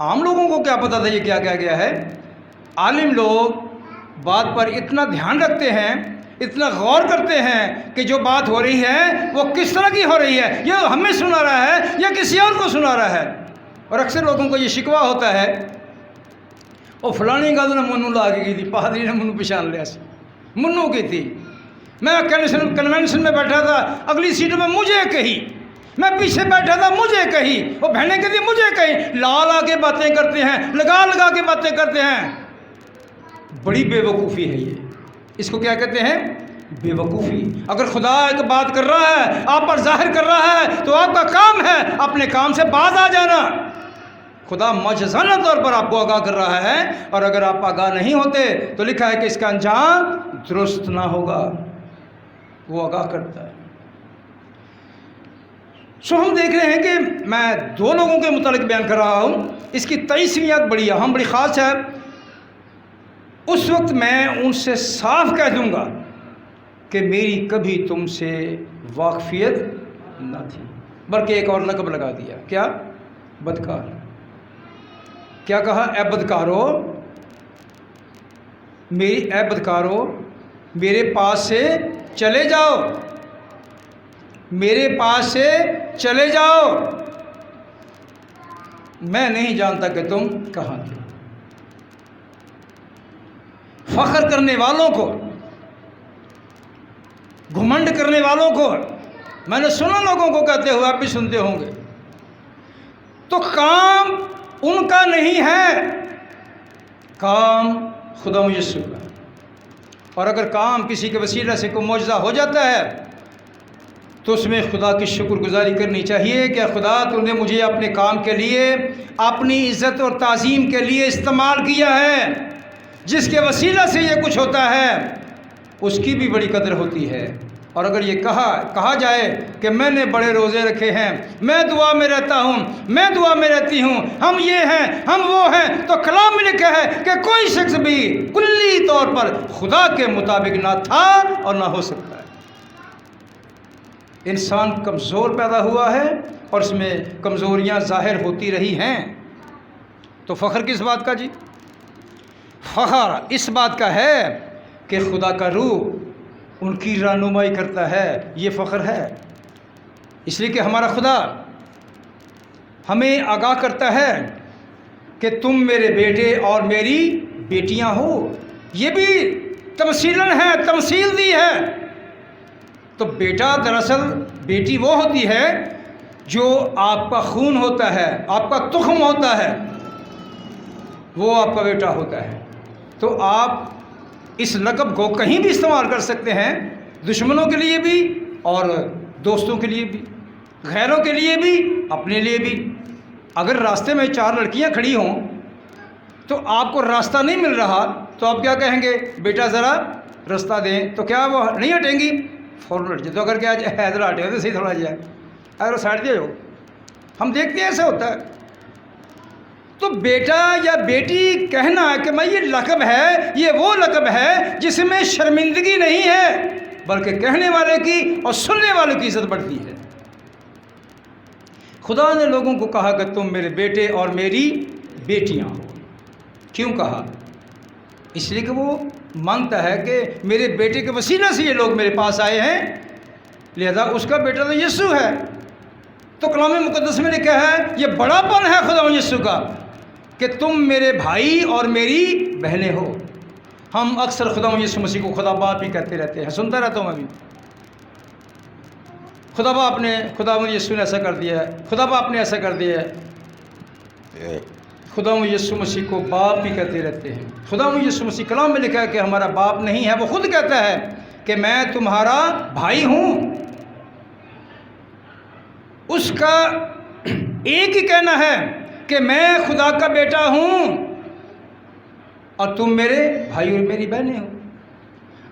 B: आम लोगों को क्या पता था ये क्या क्या गया है? आलिम लोग बात पर इतना ध्यान रखते हैं, इतना गौर करते हैं कि जो बात हो रही है वो किस तरह की हो रही है, ये हमें सुना रहा है या किसी और को सुना रहा है। और अक्सर लोगों को ये शिकवा होता है, वो फलानी गल ने मनु ला के की थी, पादरी ने मनु पछान लिया, मनु की थी। मैं कन्वेंशन में बैठा था, अगली सीट में मुझे कही, मैं पीछे बैठा था मुझे कही, वो बहनें कहती मुझे कही, ला ला के बातें करते हैं, लगा लगा के बातें करते हैं। बड़ी बेवकूफ़ी है ये, इसको क्या कहते हैं? बेवकूफ़ी। अगर खुदा एक बात कर रहा है, आप पर जाहिर कर रहा है, तो आपका काम है अपने काम से बाज आ जाना। खुदा मौजज़ाना तौर पर आपको आगाह कर रहा है, और अगर आप आगाह नहीं होते तो लिखा है कि इसका अंजाम दुरुस्त ना होगा। वो आगाह करता है। सो हम देख रहे हैं कि मैं दो लोगों के मुतालिक बयान कर रहा हूँ, इसकी 23वीं आयत बड़ी अहम, बड़ी ख़ास है। उस वक्त मैं उनसे साफ कह दूँगा कि मेरी कभी तुमसे वाकफियत न थी, बल्कि एक और लक़ब लगा दिया, क्या? बदकार। क्या कहा? ए बदकारो, ए बदकारो, मेरे पास से चले जाओ, मेरे पास से चले जाओ, मैं नहीं जानता कि तुम कहाँ थे। फख्र करने वालों को, घुमंड करने वालों को मैंने सुना लोगों को कहते हुए, आप भी सुनते होंगे। तो काम उनका नहीं है, काम खुदा यीशु का। और अगर काम किसी के वसीला से कोई मौजज़ा हो जाता है तो उसमें खुदा की शुक्रगुजारी करनी चाहिए। क्या खुदा तूने मुझे अपने काम के लिए, अपनी इज़्ज़त और ताज़ीम के लिए इस्तेमाल किया है। जिसके वसीला से ये कुछ होता है उसकी भी बड़ी कदर होती है। और अगर ये कहा जाए कि मैंने बड़े रोज़े रखे हैं, मैं दुआ में रहता हूँ, मैं दुआ में रहती हूँ, हम ये हैं, हम वो हैं, तो कलाम में लिखा है कि कोई शख्स भी कुल्ली तौर पर खुदा के मुताबिक ना था और ना हो सकता है। इंसान कमज़ोर पैदा हुआ है और इसमें कमज़ोरियाँ ज़ाहिर होती रही हैं। तो फ़ख्र किस बात का जी? फ़ख्र इस बात का है कि खुदा का रूह उनकी रहनुमाई करता है। ये फ़ख्र है, इसलिए कि हमारा खुदा हमें आगाह करता है कि तुम मेरे बेटे और मेरी बेटियां हो। ये भी तमसीलन है, तमसील दी है। तो बेटा दरअसल बेटी वो होती है जो आपका खून होता है, आपका तुख्म होता है, वो आपका बेटा होता है। तो आप इस लक़ब को कहीं भी इस्तेमाल कर सकते हैं, दुश्मनों के लिए भी और दोस्तों के लिए भी, गैरों के लिए भी, अपने लिए भी। अगर रास्ते में 4 लड़कियां खड़ी हों तो आपको रास्ता नहीं मिल रहा तो आप क्या कहेंगे? बेटा ज़रा रास्ता दें। तो क्या वो नहीं हटेंगी? फ़ौरन हट जाए। तो अगर क्या हैदरा हटे तो सही थोड़ा जाए, अगर साइड दे हो, हम देखते हैं ऐसा होता है। तो बेटा या बेटी कहना कि मैं ये लक़ब है, ये वो लक़ब है जिसमें शर्मिंदगी नहीं है, बल्कि कहने वाले की और सुनने वाले की इज़्ज़त बढ़ती है। खुदा ने लोगों को कहा कि तुम मेरे बेटे और मेरी बेटियां हो। क्यों कहा? इसलिए कि वो मानता है कि मेरे बेटे के वसीला से ये लोग मेरे पास आए हैं, लिहाजा उसका बेटा तो यीशु है। तो कलाम मुक़द्दस में लिखा है, ये बड़ापन है खुदा यीशु का कि तुम मेरे भाई और मेरी बहनें हो। हम अक्सर खुदा यीशु मसीह को खुदा बाप ही कहते रहते हैं, सुनता रहता हूँ मैं भी। खुदा बाप ने, खुदा यीशु ने ऐसा कर दिया है, खुदा बाप ने ऐसा कर दिया है। खुदा यीशु मसीह को बाप भी कहते रहते हैं। खुदा यीशु मसीह कलाम में लिखा है कि हमारा बाप नहीं है, वो खुद कहता है कि मैं तुम्हारा भाई हूँ। उसका एक ही कहना है कि मैं खुदा का बेटा हूँ और तुम मेरे भाई और मेरी बहनें हो।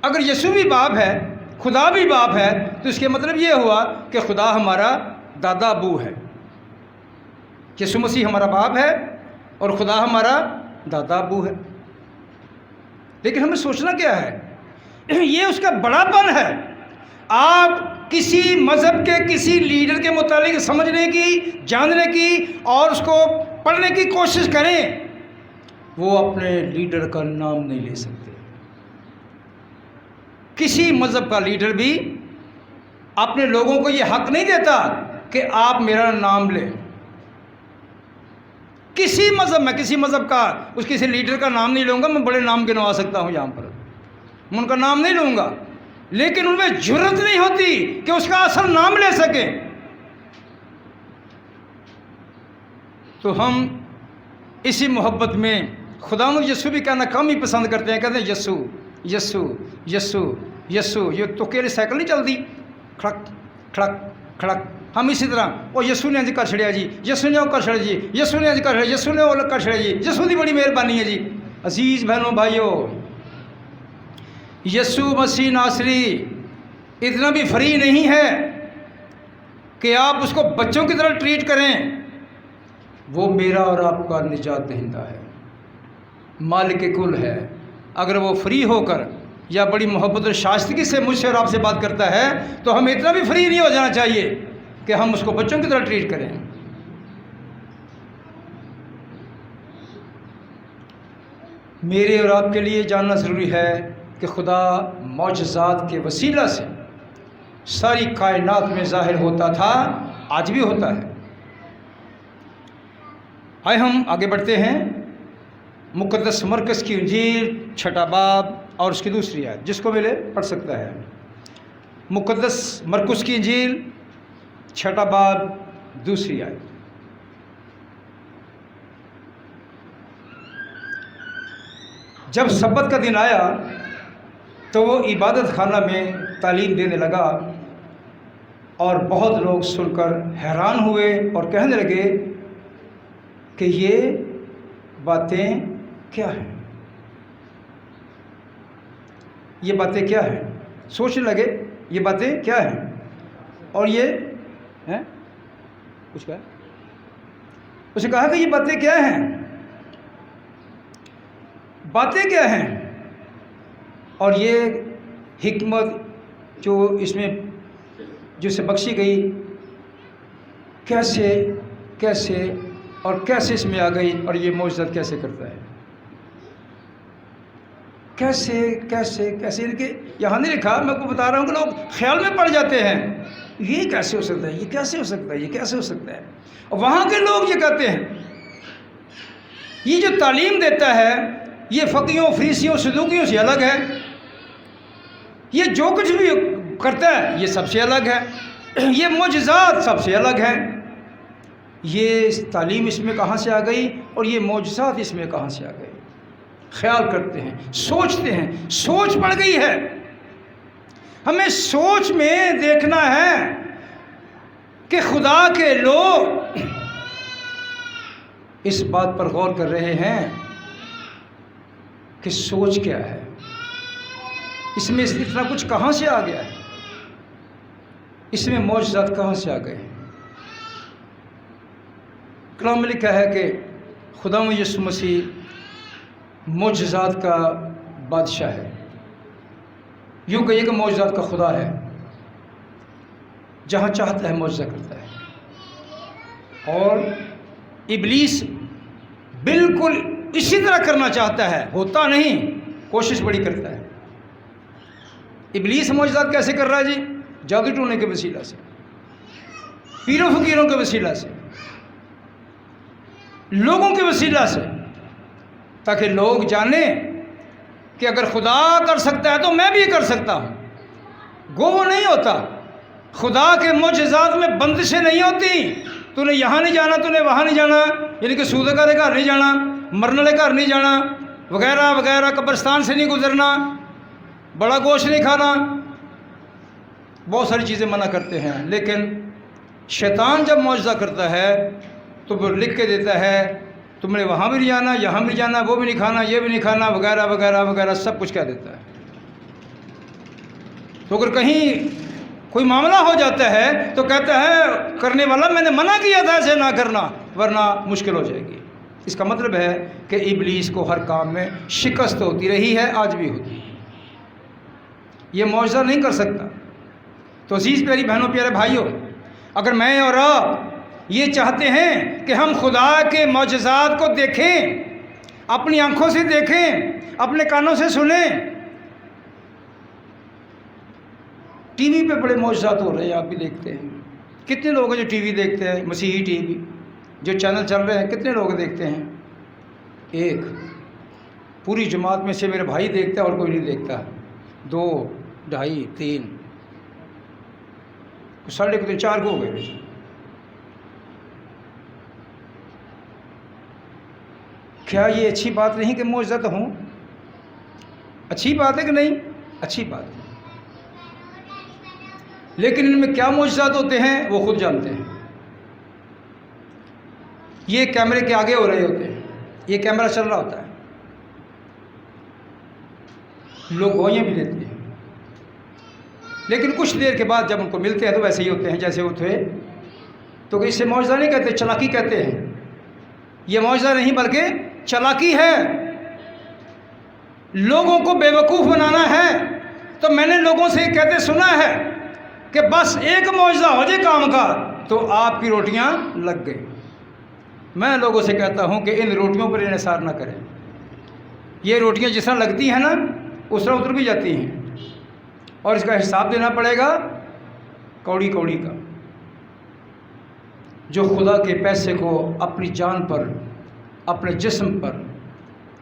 B: अगर यीशु भी बाप है, खुदा भी बाप है, तो इसके मतलब ये हुआ कि खुदा हमारा दादा अबू है। यीशु मसीह हमारा बाप है और खुदा हमारा दादा अबू है। लेकिन हमें सोचना क्या है? ये उसका बड़ापन है। आप किसी मज़हब के किसी लीडर के मुतालिक समझने की, जानने की और उसको पढ़ने की कोशिश करें, वो अपने लीडर का नाम नहीं ले सकते। किसी मज़हब का लीडर भी अपने लोगों को ये हक नहीं देता कि आप मेरा नाम लें। किसी मज़हब में, किसी मज़हब का, उस किसी लीडर का नाम नहीं लूँगा। मैं बड़े नाम गिनवा सकता हूँ यहाँ पर, मैं उनका नाम नहीं लूँगा, लेकिन उनमें जुर्रत नहीं होती कि उसका असल नाम ले सके। तो हम इसी मोहब्बत में खुदावंद यीशु भी कहना कम ही पसंद करते हैं। कहते हैं यस्सु यस्सु यस्सु यस्सु। ये तो केले साइकिल नहीं चलती, खड़क खड़क खड़क। हम इसी तरह वो यस्सु ने अज कर छड़िया जी, यस्सु ने वो कर छड़िया जी, यस्सु ने अज कर छड़िया, यस्सु ने वो कर छड़िया जी, यस्सु की बड़ी मेहरबानी है जी। अजीज बहनों भाइयों, यस्सु मसीह नासरी इतना भी फ्री नहीं है कि आप उसको बच्चों की तरह ट्रीट करें। वो मेरा और आपका निजात दहिंदा है, मालिक कुल है। अगर वो फ्री होकर या बड़ी मोहब्बत और शाश्तगी से मुझसे और आपसे बात करता है तो हमें इतना भी फ्री नहीं हो जाना चाहिए कि हम उसको बच्चों की तरह ट्रीट करें। मेरे और आपके लिए जानना ज़रूरी है कि खुदा मौजज़ात के वसीला से सारी कायनात में ज़ाहिर होता था, आज भी होता है। आए हम आगे बढ़ते हैं। मुक़द्दस मरकज़ की इंजील छठा बाब और उसकी दूसरी आयत, जिसको मिले पढ़ सकता है। मुक़द्दस मरकुस की इंजील छठा बाब दूसरी आयत। जब सब्बत का दिन आया तो वो इबादत खाना में तालीम देने लगा और बहुत लोग सुनकर हैरान हुए और कहने लगे कि ये बातें क्या हैं, ये बातें क्या हैं। सोचने लगे ये बातें क्या हैं। और ये हैं कुछ कहा, उसे कहा कि ये बातें क्या हैं, बातें क्या हैं। और ये हिकमत जो इसमें जिसे बख्शी गई कैसे कैसे और कैसे इसमें आ गई, और ये मौजज़त कैसे करता है, कैसे कैसे कैसे। इनके यहाँ नहीं लिखा, मैं आपको बता रहा हूँ कि लोग ख्याल में पड़ जाते हैं, ये कैसे हो सकता है, ये कैसे हो सकता है, ये कैसे हो सकता है। और वहाँ के लोग ये कहते हैं, ये जो तालीम देता है ये फ़कीयों फरीसियों सदूकियों से अलग है, ये जो कुछ भी करता है ये सबसे अलग है, ये मौजज़ात सबसे अलग है। ये तालीम इसमें कहाँ से आ गई और ये मौजज़ात इसमें कहाँ से आ गए। ख्याल करते हैं, सोचते हैं, सोच पड़ गई है। हमें सोच में देखना है कि खुदा के लोग इस बात पर गौर कर रहे हैं कि सोच क्या है, इसमें इतना कुछ कहाँ से आ गया है, इसमें मौजज़ात कहाँ से आ गए। कलाम में लिखा है कि खुदा यीशु मसीह मौजज़ात का बादशाह है। यूँ कहिए कि मौजज़ात का खुदा है, जहाँ चाहता है मौजज़ा करता है। और इब्लीस बिल्कुल इसी तरह करना चाहता है, होता नहीं, कोशिश बड़ी करता है। इब्लीस मौजज़ात कैसे कर रहा है जी? जादू टोने के वसीला से, पीरों फकीरों के वसीला से, लोगों के वसीला से, ताकि लोग जाने कि अगर खुदा कर सकता है तो मैं भी कर सकता हूँ। गो वो नहीं होता, खुदा के मौजज़ात में बंदिशें नहीं होती। तूने यहाँ नहीं जाना, तूने वहाँ नहीं जाना, यानी कि सूदगा के घर नहीं जाना, मरने वाले घर नहीं जाना, वगैरह वगैरह, कब्रिस्तान से नहीं गुजरना, बड़ा गोश्त नहीं खाना, बहुत सारी चीज़ें मना करते हैं। लेकिन शैतान जब मौजज़ा करता है तो वो लिख के देता है तुमने वहाँ भी नहीं जाना, यहाँ भी नहीं जाना, वो भी नहीं खाना, ये भी नहीं खाना, वगैरह वगैरह वगैरह, सब कुछ कह देता है। तो अगर कहीं कोई मामला हो जाता है तो कहता है करने वाला मैंने मना किया था ऐसे ना करना, वरना मुश्किल हो जाएगी। इसका मतलब है कि इब्लीस को हर काम में शिकस्त होती रही है, आज भी होती है। ये मौजज़ा नहीं कर सकता। तो अजीज़ प्यारी बहनों प्यारे भाइयों, अगर मैं और आप ये चाहते हैं कि हम खुदा के मौजज़ात को देखें, अपनी आंखों से देखें, अपने कानों से सुनें। टीवी पे बड़े मौजज़ात हो रहे हैं, आप भी देखते हैं। कितने लोग हैं जो टीवी देखते हैं, मसीही टीवी जो चैनल चल रहे हैं, कितने लोग देखते हैं? एक पूरी जमात में से मेरे भाई देखता है और कोई नहीं देखता, 2, 2.5, 3, 3.5 4 को हो गए। क्या ये अच्छी बात नहीं कि मौजज़त हों? अच्छी बात है कि नहीं? अच्छी बात है। लेकिन इनमें क्या मौजज़ात होते हैं वो खुद जानते हैं। ये कैमरे के आगे हो रहे होते हैं, ये कैमरा चल रहा होता है, लोग गवाहियाँ भी देते हैं, लेकिन कुछ देर के बाद जब उनको मिलते हैं तो वैसे ही होते हैं जैसे वो थे। तो इसे मौजज़ा नहीं कहते, चालाकी कहते हैं। ये मौजज़ा नहीं बल्कि चालाकी है, लोगों को बेवकूफ़ बनाना है। तो मैंने लोगों से कहते सुना है कि बस एक मौजज़ा हो जाए काम का तो आपकी रोटियां लग गई। मैं लोगों से कहता हूं कि इन रोटियों पर इन्हिसार ना करें। ये रोटियां जिस तरह लगती हैं ना उस तरह उतर भी जाती हैं, और इसका हिसाब देना पड़ेगा कौड़ी कौड़ी का। जो खुदा के पैसे को अपनी जान पर, अपने जिस्म पर,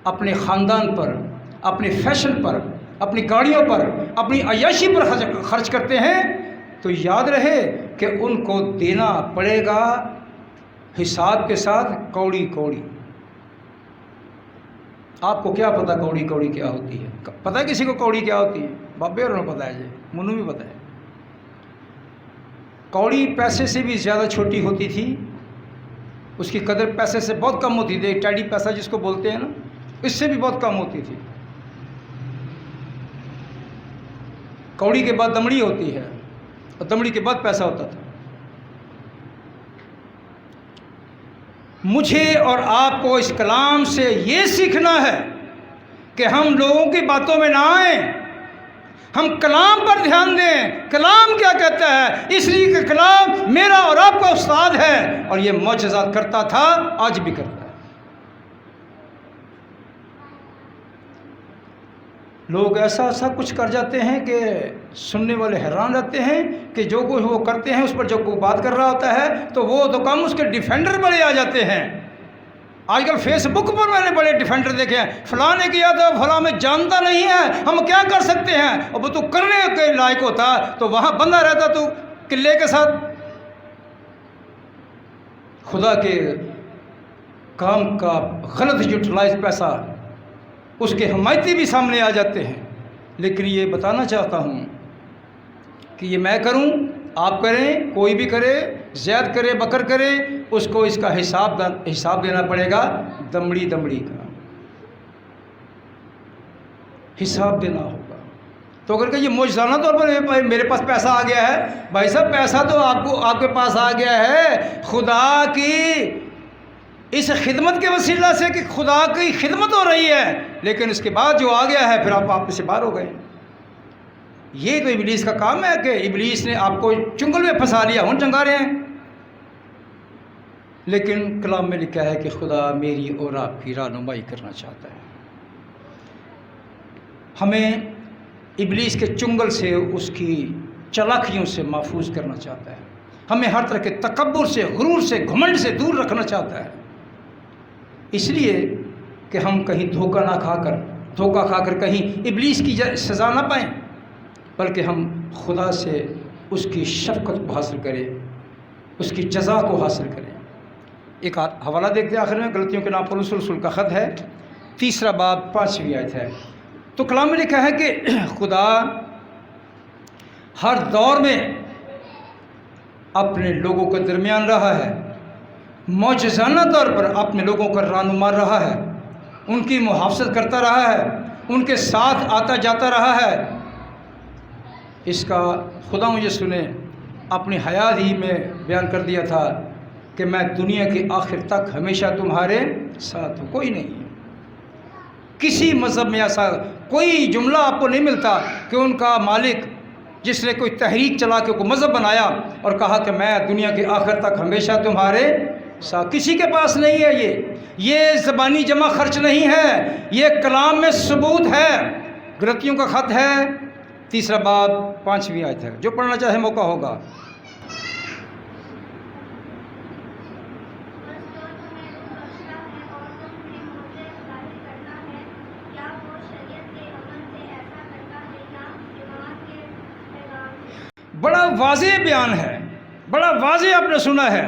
B: अपने ख़ानदान पर, अपने फैशन पर, अपनी गाड़ियों पर, अपनी अय्याशी पर खर्च करते हैं, तो याद रहे कि उनको देना पड़ेगा हिसाब के साथ कौड़ी कौड़ी। आपको क्या पता कौड़ी कौड़ी क्या होती है? पता है किसी को कौड़ी क्या होती है? बाबे और पता है जी, मुन्नू भी पता है। कौड़ी पैसे से भी ज़्यादा छोटी होती थी, उसकी कदर पैसे से बहुत कम होती थी। टैडी पैसा जिसको बोलते हैं ना, इससे भी बहुत कम होती थी। कौड़ी के बाद दमड़ी होती है, और दमड़ी के बाद पैसा होता था। मुझे और आपको इस कलाम से ये सीखना है कि हम लोगों की बातों में ना आए, हम कलाम पर ध्यान दें। कलाम क्या कहता है? इसलिए कि कलाम मेरा और आपका उस्ताद है, और ये मौजज़ात करता था, आज भी करता है। लोग ऐसा ऐसा कुछ कर जाते हैं कि सुनने वाले हैरान रहते हैं कि जो कुछ वो करते हैं उस पर जब कोई बात कर रहा होता है तो वो तो कम उसके डिफेंडर बड़े आ जाते हैं। आजकल फेसबुक पर मैंने बड़े डिफेंडर देखे हैं, फलां ने किया था, फलां में जानता नहीं है, हम क्या कर सकते हैं। और वो तो करने के लायक होता तो वहाँ बंदा रहता तो किले के साथ। खुदा के काम का गलत यूटिलाइज पैसा, उसके हमायती भी सामने आ जाते हैं। लेकिन ये बताना चाहता हूँ कि ये मैं करूँ, आप करें, कोई भी करे, ज़्याद करे, बकर करे, उसको इसका हिसाब देना पड़ेगा। दमड़ी दमड़ी का हिसाब देना होगा। तो अगर ये मौजज़ाना तौर पर मेरे पास पैसा आ गया है, भाई साहब पैसा तो आपके पास आ गया है खुदा की इस खिदमत के वसीला से कि खुदा की खिदमत हो रही है, लेकिन इसके बाद जो आ गया है फिर आप वापस से बाहर हो गए। ये तो इबलीस का काम है कि इबलीस ने आपको चुंगल में फंसा लिया, हम चंगा रहे हैं। लेकिन कलाम में लिखा है कि खुदा मेरी और आपकी रहनुमाई करना चाहता है। हमें इबलीस के चुंगल से, उसकी चालाकियों से महफूज करना चाहता है। हमें हर तरह के तकब्बुर से, गुरूर से, घमंड से दूर रखना चाहता है, इसलिए कि हम कहीं धोखा खाकर कहीं इबलीस की सज़ा ना पाएं, बल्कि हम खुदा से उसकी शफ़क़त को हासिल करें, उसकी जज़ा को हासिल करें। एक हवाला देखते हैं आखिर में, गलतियों के नाम पर रसूल का ख़त है, 3 बाब 5वीं आयत है। तो कलाम में लिखा है कि खुदा हर दौर में अपने लोगों के दरमियान रहा है, मौजज़ाना तौर पर अपने लोगों का रहनुमा रहा है, उनकी मुहाफ़ज़त करता रहा है, उनके साथ आता जाता रहा है। इसका खुदा मुझे सुने अपनी हयात ही में बयान कर दिया था कि मैं दुनिया के आखिर तक हमेशा तुम्हारे साथ हूँ। कोई नहीं है, किसी मज़हब में ऐसा कोई जुमला आपको नहीं मिलता कि उनका मालिक जिसने कोई तहरीक चला के कोई मज़हब बनाया और कहा कि मैं दुनिया के आखिर तक हमेशा तुम्हारे साथ। किसी के पास नहीं है। ये ज़बानी जमा खर्च नहीं है, ये कलाम में सबूत है। गलतियों का ख़त है, 3 बाब 5वीं आयत है। जो पढ़ना चाहे मौका होगा। बड़ा वाज़ेह बयान है, बड़ा वाज़ेह आपने सुना है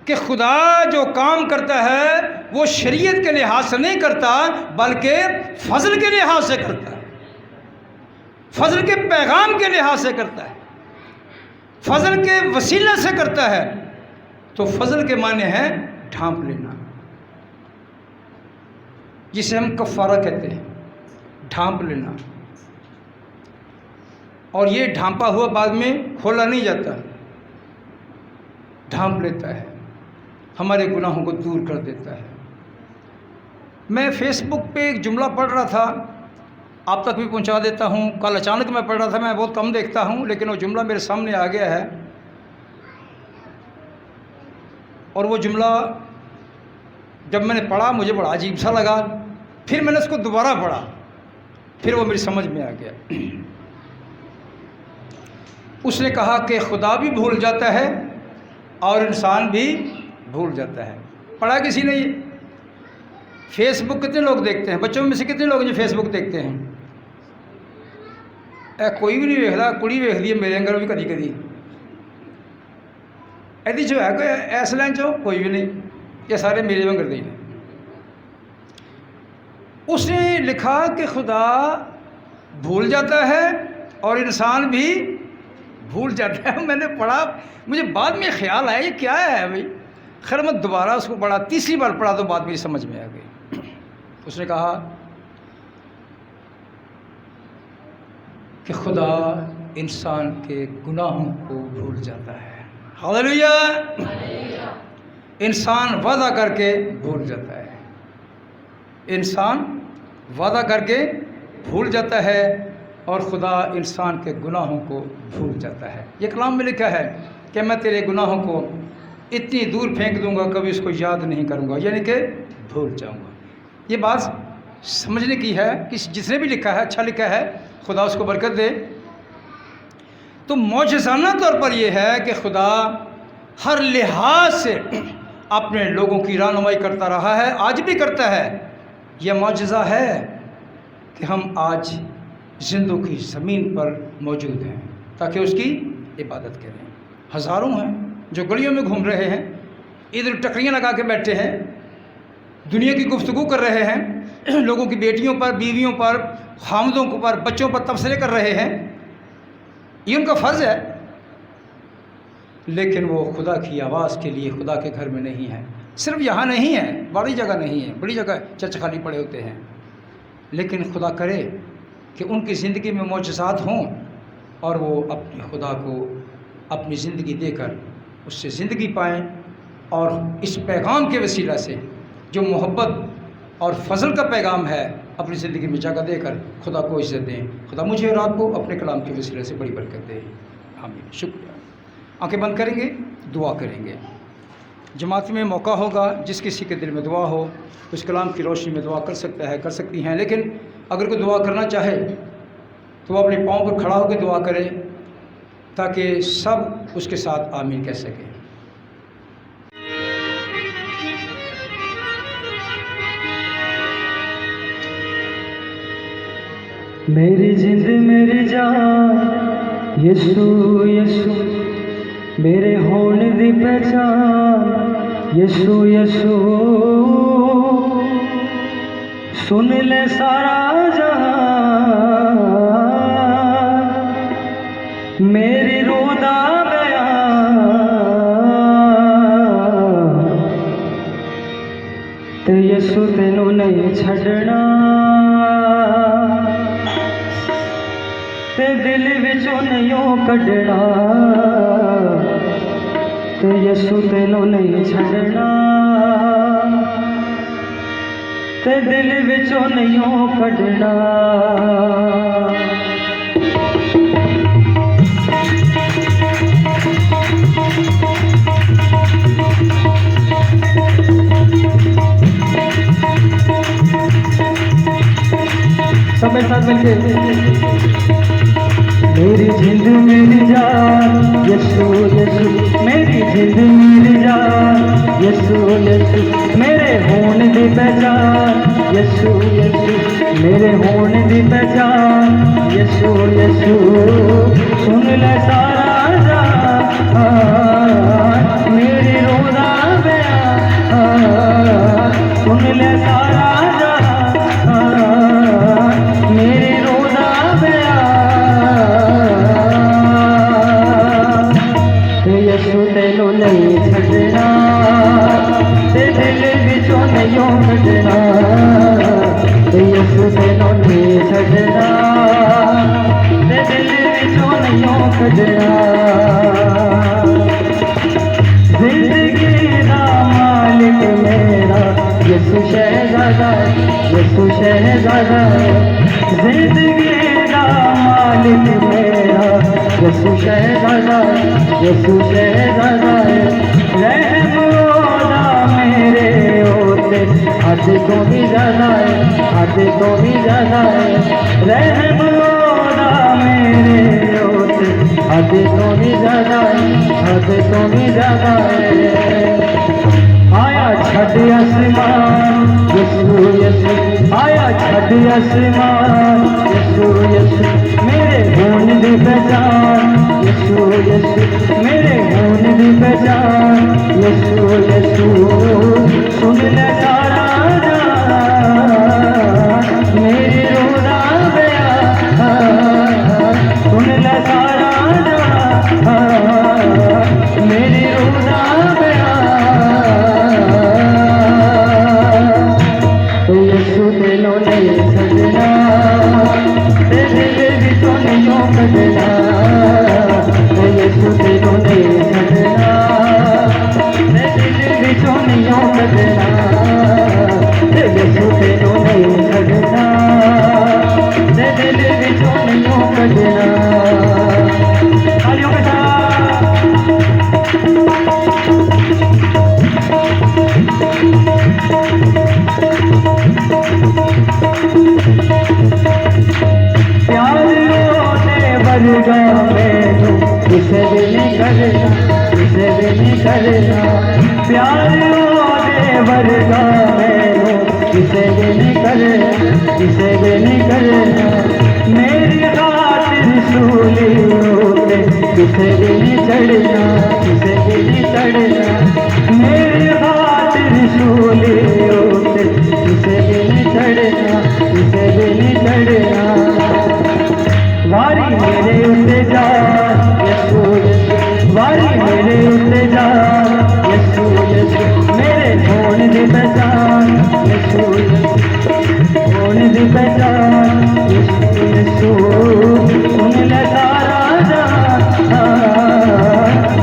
B: कि खुदा जो काम करता है वो शरीयत के लिहाज से नहीं करता बल्कि फजल के लिहाज से करता है, फजल के पैगाम के लिहाज से करता है, फजल के वसीला से करता है। तो फजल के माने हैं ढांप लेना, जिसे हम कफ़ारा कहते हैं, ढांप लेना। और ये ढांपा हुआ बाद में खोला नहीं जाता, ढांप लेता है, हमारे गुनाहों को दूर कर देता है। मैं फेसबुक पे एक जुमला पढ़ रहा था, आप तक भी पहुंचा देता हूं। कल अचानक मैं पढ़ रहा था, मैं बहुत कम देखता हूं, लेकिन वो जुमला मेरे सामने आ गया है। और वो जुमला जब मैंने पढ़ा मुझे बड़ा अजीब सा लगा, फिर मैंने उसको दोबारा पढ़ा, फिर वो मेरी समझ में आ गया। उसने कहा कि खुदा भी भूल जाता है और इंसान भी भूल जाता है। पढ़ा किसी ने ये? फेसबुक कितने लोग देखते हैं? बच्चों में से कितने लोग जो फेसबुक देखते हैं? कोई भी नहीं देखता। कुड़ी वेखती है मेरे अंगर भी कदी कदी, यदि जो है कोई ऐस लाइन चो कोई भी नहीं, ये सारे मेरे वांगर दे ने। उसने लिखा कि खुदा भूल जाता है और इंसान भी भूल जाता है। मैंने पढ़ा, मुझे बाद में ख्याल आया ये क्या है भाई। खैर मैं दोबारा उसको पढ़ा, तीसरी बार पढ़ा तो बाद में समझ में आ गई। उसने कहा कि खुदा इंसान के गुनाहों को भूल जाता है। हालेलुया। इंसान वादा करके भूल जाता है, इंसान वादा करके भूल जाता है और खुदा इंसान के गुनाहों को भूल जाता है। ये कलाम में लिखा है कि मैं तेरे गुनाहों को इतनी दूर फेंक दूंगा, कभी उसको याद नहीं करूंगा, यानी कि भूल जाऊंगा। ये बात समझने की है कि जिसने भी लिखा है अच्छा लिखा है, खुदा उसको बरकत दे। तो मौजज़ाना तौर पर यह है कि खुदा हर लिहाज से अपने लोगों की रहनुमाई करता रहा है, आज भी करता है। यह मौजज़ा है कि हम आज जिंदों की ज़मीन पर मौजूद हैं ताकि उसकी इबादत करें। हज़ारों हैं जो गलियों में घूम रहे हैं, इधर टकरियाँ लगा के बैठे हैं, दुनिया की गुफ्तगू कर रहे हैं, लोगों की बेटियों पर, बीवियों पर, खामदों के पर, बच्चों पर तबसरे कर रहे हैं। ये उनका फ़र्ज़ है, लेकिन वो खुदा की आवाज़ के लिए खुदा के घर में नहीं है। सिर्फ यहाँ नहीं है, बड़ी जगह नहीं है, बड़ी जगह चर्च खाली पड़े होते हैं, लेकिन खुदा करे कि उनकी ज़िंदगी में मौजज़ात हों और वो अपने खुदा को अपनी ज़िंदगी देकर उससे ज़िंदगी पाएँ और इस पैगाम के वसीला से जो मोहब्बत और फजल का पैगाम है अपनी ज़िंदगी में जगह देकर खुदा को इज़्ज़त दें। खुदा मुझे और आपको अपने कलाम के वसीले से बड़ी बरकत दे। आमीन। शुक्रिया। आंखें बंद करेंगे, दुआ करेंगे। जमात में मौका होगा, जिस किसी के दिल में दुआ हो उस कलाम की रोशनी में दुआ कर सकता है, कर सकती हैं। लेकिन अगर कोई दुआ करना चाहे तो वो अपने पाँव पर खड़ा होकर दुआ करे ताकि सब उसके साथ आमीन कह सकें।
A: मेरी जिंद मेरी जान यीशु यीशु, मेरे होने दी पहचान यीशु यीशु, सुन ले सारा जहां मेरी रोदा बयान, ते यीशु तेनू नहीं छड़ना, ते दिल विचों नहीं कढ़ना, ते यीशु तेनू नहीं छड़ना, ते दिल विचों नहीं कढ़ना। सब एक साथ मिलके मेरी जिंद मेरी जान यीशु यीशु, मेरी जिंद मेरी जान यीशु यीशु, मेरे होने दी पहचान यीशु यीशु, मेरे होने दी पहचान यीशु यीशु, सुन ले सारा जहां मेरी रोज़ा बयान, यसू तेनू नहीं छड़ना, ते दिल विचों नहीं कटना, यसू तेनू नहीं छड़ना, ते दिल विचों नहीं कटना। जिंदगी दा मालिक मेरा यसू शहजादा, यसू शहजादा, जिंदगी दा मालिक मेरा यसू शहजादा, यसू शहजादा। रहम ओदा मेरे होते हद तो भी ज्यादा है, हद तो भी ज्यादा है। रहम ओदा मेरे होते हद तो भी ज्यादा है, हद तो भी ज्यादा है। आया छड़ आसमान यसू यसू, आया छड़ आसमान यसू यसू, मेरे खून दी पहचान यसू यसू, मेरे खून दी पहचान यसू यसू। सुन ले सारा जहां मेरी रूह दा बयान, सुन ले सारा जहां मेरी रूह दा यसू तेनों नहीं छड़ना, ते दिल विचों नहीं कटना, यसू तेनों नहीं छड़ना, ते दिल विचों नहीं कटना, यसू तेनों नहीं छड़ना, ते दिल विचों नहीं कटना। तालियों के साथ प्यार रोने वर्गा में तू किसे भी नहीं करना, किसे भी नहीं करना। प्यार रोने वर्गा में तू किसे भी नहीं करना, किसे भी नहीं करना। मेरी खातिर सूली होते किसे भी नहीं चढ़ना, किसे भी नहीं चढ़ना। मेरी खातिर सूली होते किसे भी नहीं चढ़ना, किसे भी नहीं चढ़ना। वारी मेरे उत्ते जा यसू यसू, वारी मेरे उत्ते जा यसू यसू, मेरे खून दी पहचान यसू यसू, खून दी पहचान यसू यसू। सुन ले सारा जहां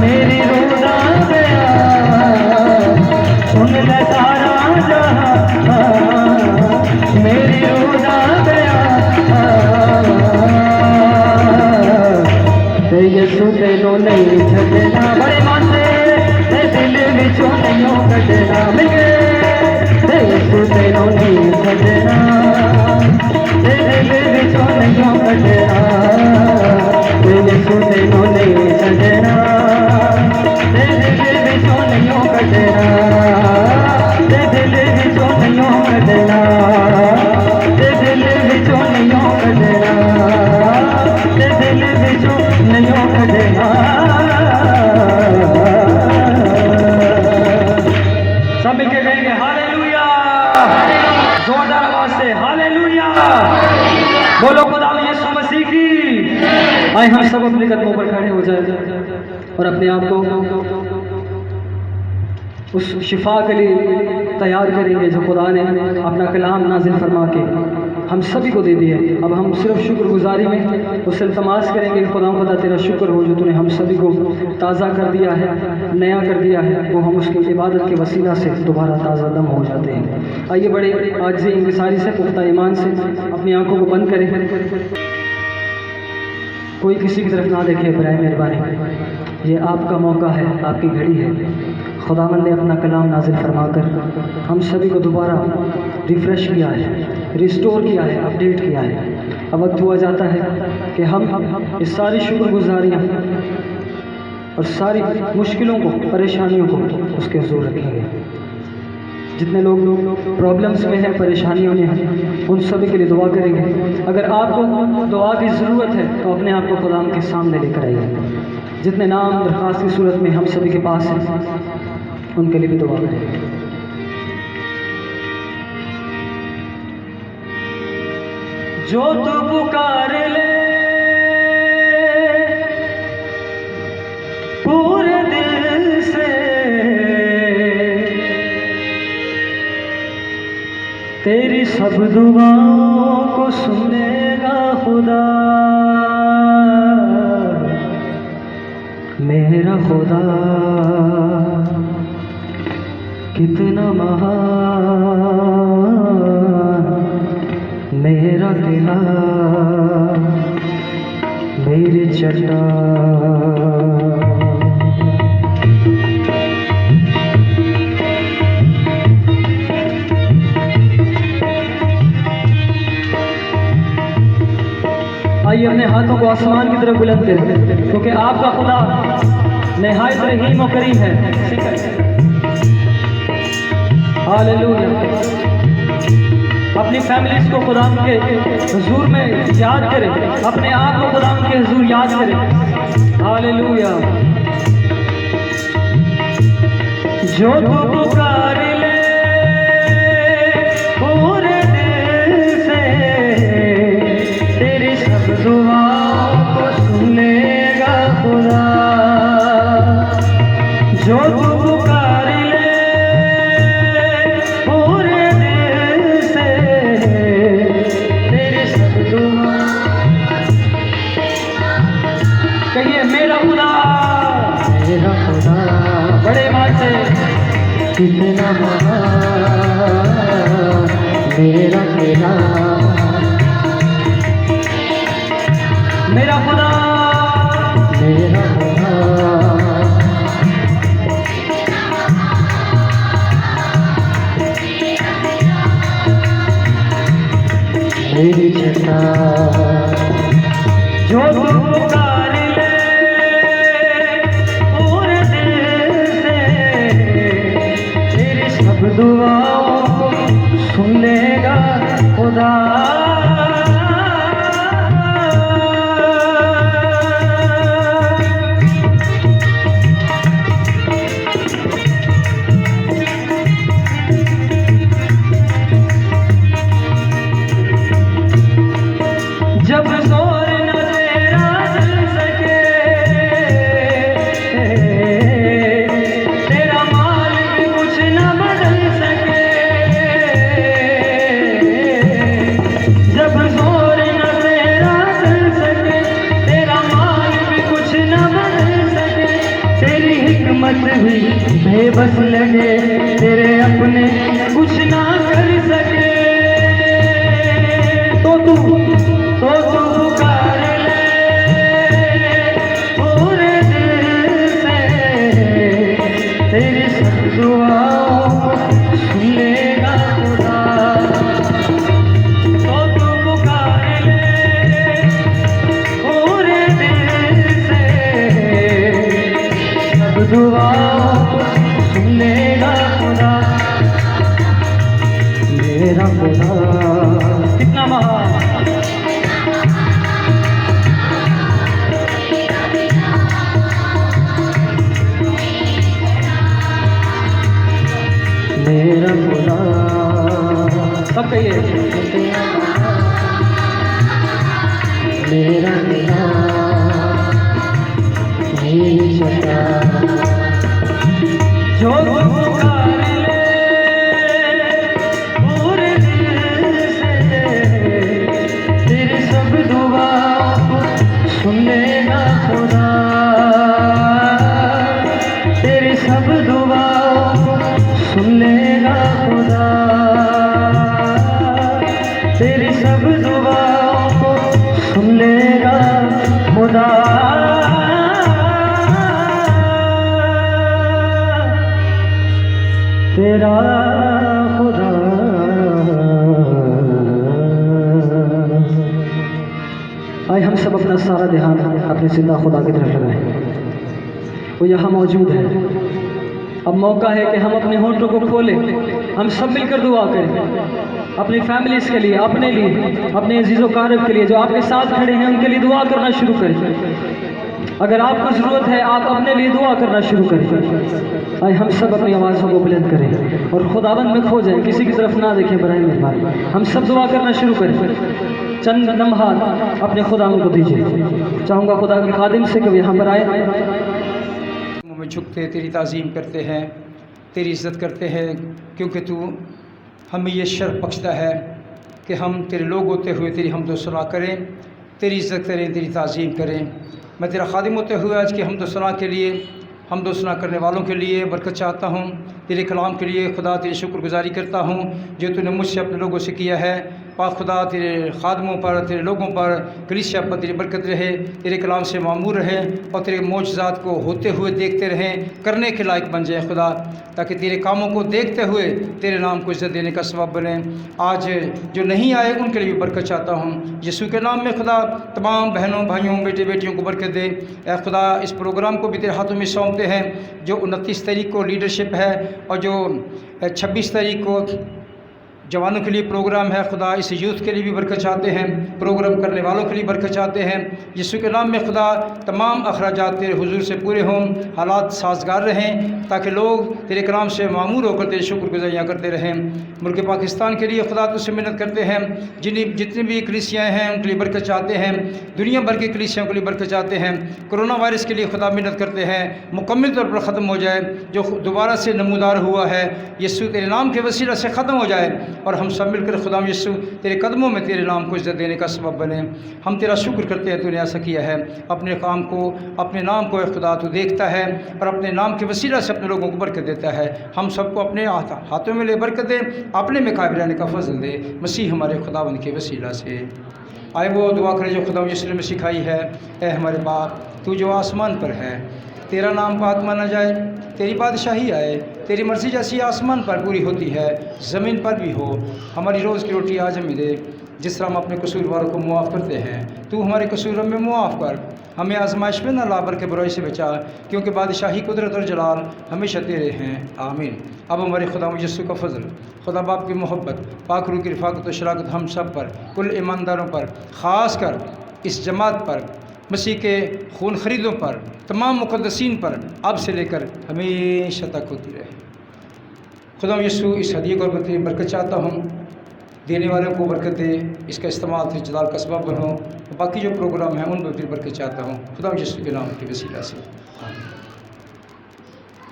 A: मेरी रूह दा बयान, सुन ले सारा जहां मेरी रूह दा बयान। यसू तेनों नहीं छड़ना, बड़े मान से दिल विचों नहीं कटना। मिले यसू तेनों नहीं छड़ना, दिल विचों नहीं कटना, यसू तेनों नहीं छड़ना, दिल विचों नहीं कटना, दिल विचों नहीं कटना, दिल विचों नहीं कटना, दिल विचों नहीं कटना। सब मिलके कहेंगे हालेलुया, जोरदार आवाज से हालेलुया। बोलो खुदा यीशु मसीह की। आए हम सब अपने कदमों पर खड़े हो जाए और अपने आप को उस शिफा के लिए तैयार करेंगे जो खुदा ने अपना कलाम नाजिल फरमा के हम सभी को दे दिए। अब हम सिर्फ शुक्रगुजारी में उससे इल्तमास करेंगे कि खुदा तेरा शुक्र हो जो तूने हम सभी को ताज़ा कर दिया है, नया कर दिया है। वो हम उसकी इबादत के वसीला से दोबारा ताज़ा दम हो जाते हैं। आइए बड़े आज से इंकिसारी से पुख्ता ईमान से अपनी आंखों को बंद करें, कोई किसी की तरफ ना देखे बराए मेहरबानी। ये आपका मौका है, आपकी घड़ी है। खुदावंद ने अपना कलाम नाजिल फरमाकर हम सभी को दोबारा रिफ़्रेश किया है, रिस्टोर किया है, अपडेट किया है। अब वक्त हुआ जाता है कि हम इस सारी शुक्रगुजारियाँ और सारी मुश्किलों को, परेशानियों को उसके हुज़ूर रखेंगे। जितने लोग प्रॉब्लम्स में हैं, परेशानियों में हैं, उन सभी के लिए दुआ करेंगे। अगर आपको दुआ की ज़रूरत है तो अपने आप को खुदा के सामने लेकर आइए। जितने नाम दरख्वास्त की सूरत में हम सभी के पास हैं, उनके लिए भी दुआ करेंगे। जो तू पुकार ले पूरे दिल तेरी सब दुआओं को सुनेगा खुदा, मेरा खुदा कितना महान, मेरा किला मेरी चट्टान। आइए अपने हाथों को आसमान की तरफ बुलंद करें, क्योंकि आपका खुदा निहायत रहीम और करीम है। हालेलुया। अपनी फैमिलीज को खुदा के हुजूर में याद करें, अपने आप को खुदा के हुजूर याद करें। हालेलुया। जो तू पुकार ले पूरे दिल से, तेरी सब दुआओं को सुन लेगा खुदा। जो तू पुकार ले पूरे दिल से, तेरी सब दुआ। कहिए मेरा खुदा, मेरा खुदा बड़े बात से कितना महान, मेरा खुदा, मेरा खुदा, मेरा खुदा, मेरी चट्टान। जो तू पुकार ले पूरे दिल से, तेरी सब दुआओं को सुन लेगा खुदा। जब जोर न तेरा चल सके, तेरा माल भी कुछ न बदल सके। जब जोर न तेरा चल सके, तेरा माल भी कुछ न बदल सके। तेरी हिकमत भी बेबस लगे, तेरे अपने कुछ ना कर सके। तो तू पुकार ले पूरे दिल से, तेरी सब दुआओं को सुन लेगा खुदा। तो तू पुकार ले पूरे दिल से, सब दुआओं को सुन लेगा खुदा। मेरा खुदा कितना महान, मेरा खुदा। सब कहिए मेरा खुदा, मेरी चट्टान। जो तू पुकार ले पूरे दिल से, तेरी सब दुआओं को सुन लेगा खुदा। तेरी सब दुआओं को सुन लेगा खुदा। तेरी सब दुआओं को सुन लेगा खुदा। तेरा खुदा। आइए हम सब अपना सारा ध्यान अपने जिंदा खुदा की तरफ लगाएं। वो यहाँ मौजूद है। अब मौका है कि हम अपने होठों को खोलें, हम सब मिलकर दुआ करें अपनी फैमिलीज के लिए, अपने लिए, अपने अजीज़ो कारब के लिए जो आपके साथ खड़े हैं, उनके लिए दुआ करना शुरू करें। अगर आपको ज़रूरत है आप अपने लिए दुआ करना शुरू करें। आइए हम सब अपनी आवाज़ों को बुलंद करें और खुदाबंद में खो जाएं, किसी की तरफ ना देखें बराए मेहरबानी। हम सब दुआ करना शुरू करें। चंद लम्हात अपने खुदा को दीजिए। चाहूँगा खुदा के खादिम से कि यहाँ पर आए,
B: में झुकते तेरी ताज़ीम करते हैं, तेरी इज़्ज़त करते हैं, क्योंकि तू हमें ये शर्फ बख्शता है कि हम तेरे लोग होते हुए तेरी हमदो सना करें, तेरी इज़्ज़त करें, तेरी ताज़ीम करें। मैं तेरा खादिम होते हुए आज की हमदो सना के लिए, हमदो सना करने वालों के लिए बरकत चाहता हूँ। तेरे कलाम के लिए खुदा तेरी शुक्रगुजारी करता हूँ जो तूने मुझसे अपने लोगों से किया है। पाक खुदा तेरे खादमों पर, तेरे लोगों पर, कलीसिया पर तेरी बरकत रहे, तेरे कलाम से मामूर रहे और तेरे मौजज़ात को होते हुए देखते रहें, करने के लायक बन जाए खुदा, ताकि तेरे कामों को देखते हुए तेरे नाम को इज़्ज़त देने का सबब बने। आज जो नहीं आए उनके लिए भी बरकत चाहता हूँ यीशु के नाम में। खुदा तमाम बहनों भाइयों बेटे बेटियों को बरकत दे। ए खुदा इस प्रोग्राम को भी तेरे हाथों में सौंपते हैं, जो 29 तारीख को लीडरशिप है और जो 26 तारीख को जवानों के लिए प्रोग्राम है। खुदा इस यूथ के लिए भी बरकत चाहते हैं, प्रोग्राम करने वालों के लिए बरकत चाहते हैं। यीशु के नाम में खुदा तमाम अखराजात तेरे हुजूर से पूरे हों, हालात साजगार रहें, ताकि लोग तेरे कलाम से मामूर होकर तेरे शुक्रगुज़ारियाँ करते रहें। मुल्क पाकिस्तान के लिए खुदा तुझसे मिन्नत करते हैं, जितनी भी कलीसियाँ हैं उनके लिए बरकत चाहते हैं, दुनिया भर की कलीसियाँ के लिए बरकत चाहते हैं। कोरोना वायरस के लिए खुदा मिन्नत करते हैं मुकम्मल तौर पर ख़त्म हो जाए, जो दोबारा से नमूदार हुआ है यीशु तेरे नाम के वसीला से ख़त्म हो जाए और हम सब मिलकर खुदा यीशु तेरे कदमों में तेरे नाम को इज़्ज़त देने का सबब बने। हम तेरा शुक्र करते हैं तूने ऐसा किया है। अपने काम को, अपने नाम को खुदा तू देखता है और अपने नाम के वसीला से अपने लोगों को बरकत देता है। हम सबको अपने हाथों में ले बरकत दे, अपने में कायम रहने का फजल दे, मसीह हमारे खुदावंद के वसीला से। आए वो दुआ करें जो खुदा यीशु ने सिखाई है। ए हमारे बाप, तू जो आसमान पर है, तेरा नाम पाक माना जाए, तेरी बादशाही आए, तेरी मर्ज़ी जैसी आसमान पर पूरी होती है ज़मीन पर भी हो। हमारी रोज़ की रोटी आज हमें दे, जिस तरह हम अपने कसूरवारों को मुआफ़ करते हैं, तू हमारे कसूरों में मुआफ़ कर। हमें आजमाइश में न ला बल्कि बुराई से बचा, क्योंकि बादशाही कुदरत और जलाल हमेशा तेरे हैं। आमीन। अब हमारे खुदा यीशु का फजल, खुदा बाप की मोहब्बत, पाक रूह की रफ़ाक़त और शराकत हम सब पर, कुल ईमानदारों पर, ख़ास कर इस जमात पर, मसीह के खून खरीदों पर, तमाम मुक़द्दसीन पर अब से लेकर हमेशा तक होती रहे। खुदा यीशु इस हदीये को बरकत चाहता हूँ, देने वालों को बरकत दे, इसका इस्तेमाल फिर जलाल का सबब बनो। बाकी जो प्रोग्राम है उन पर फिर बरकत चाहता हूँ खुदा यीशु के नाम के वसीला से।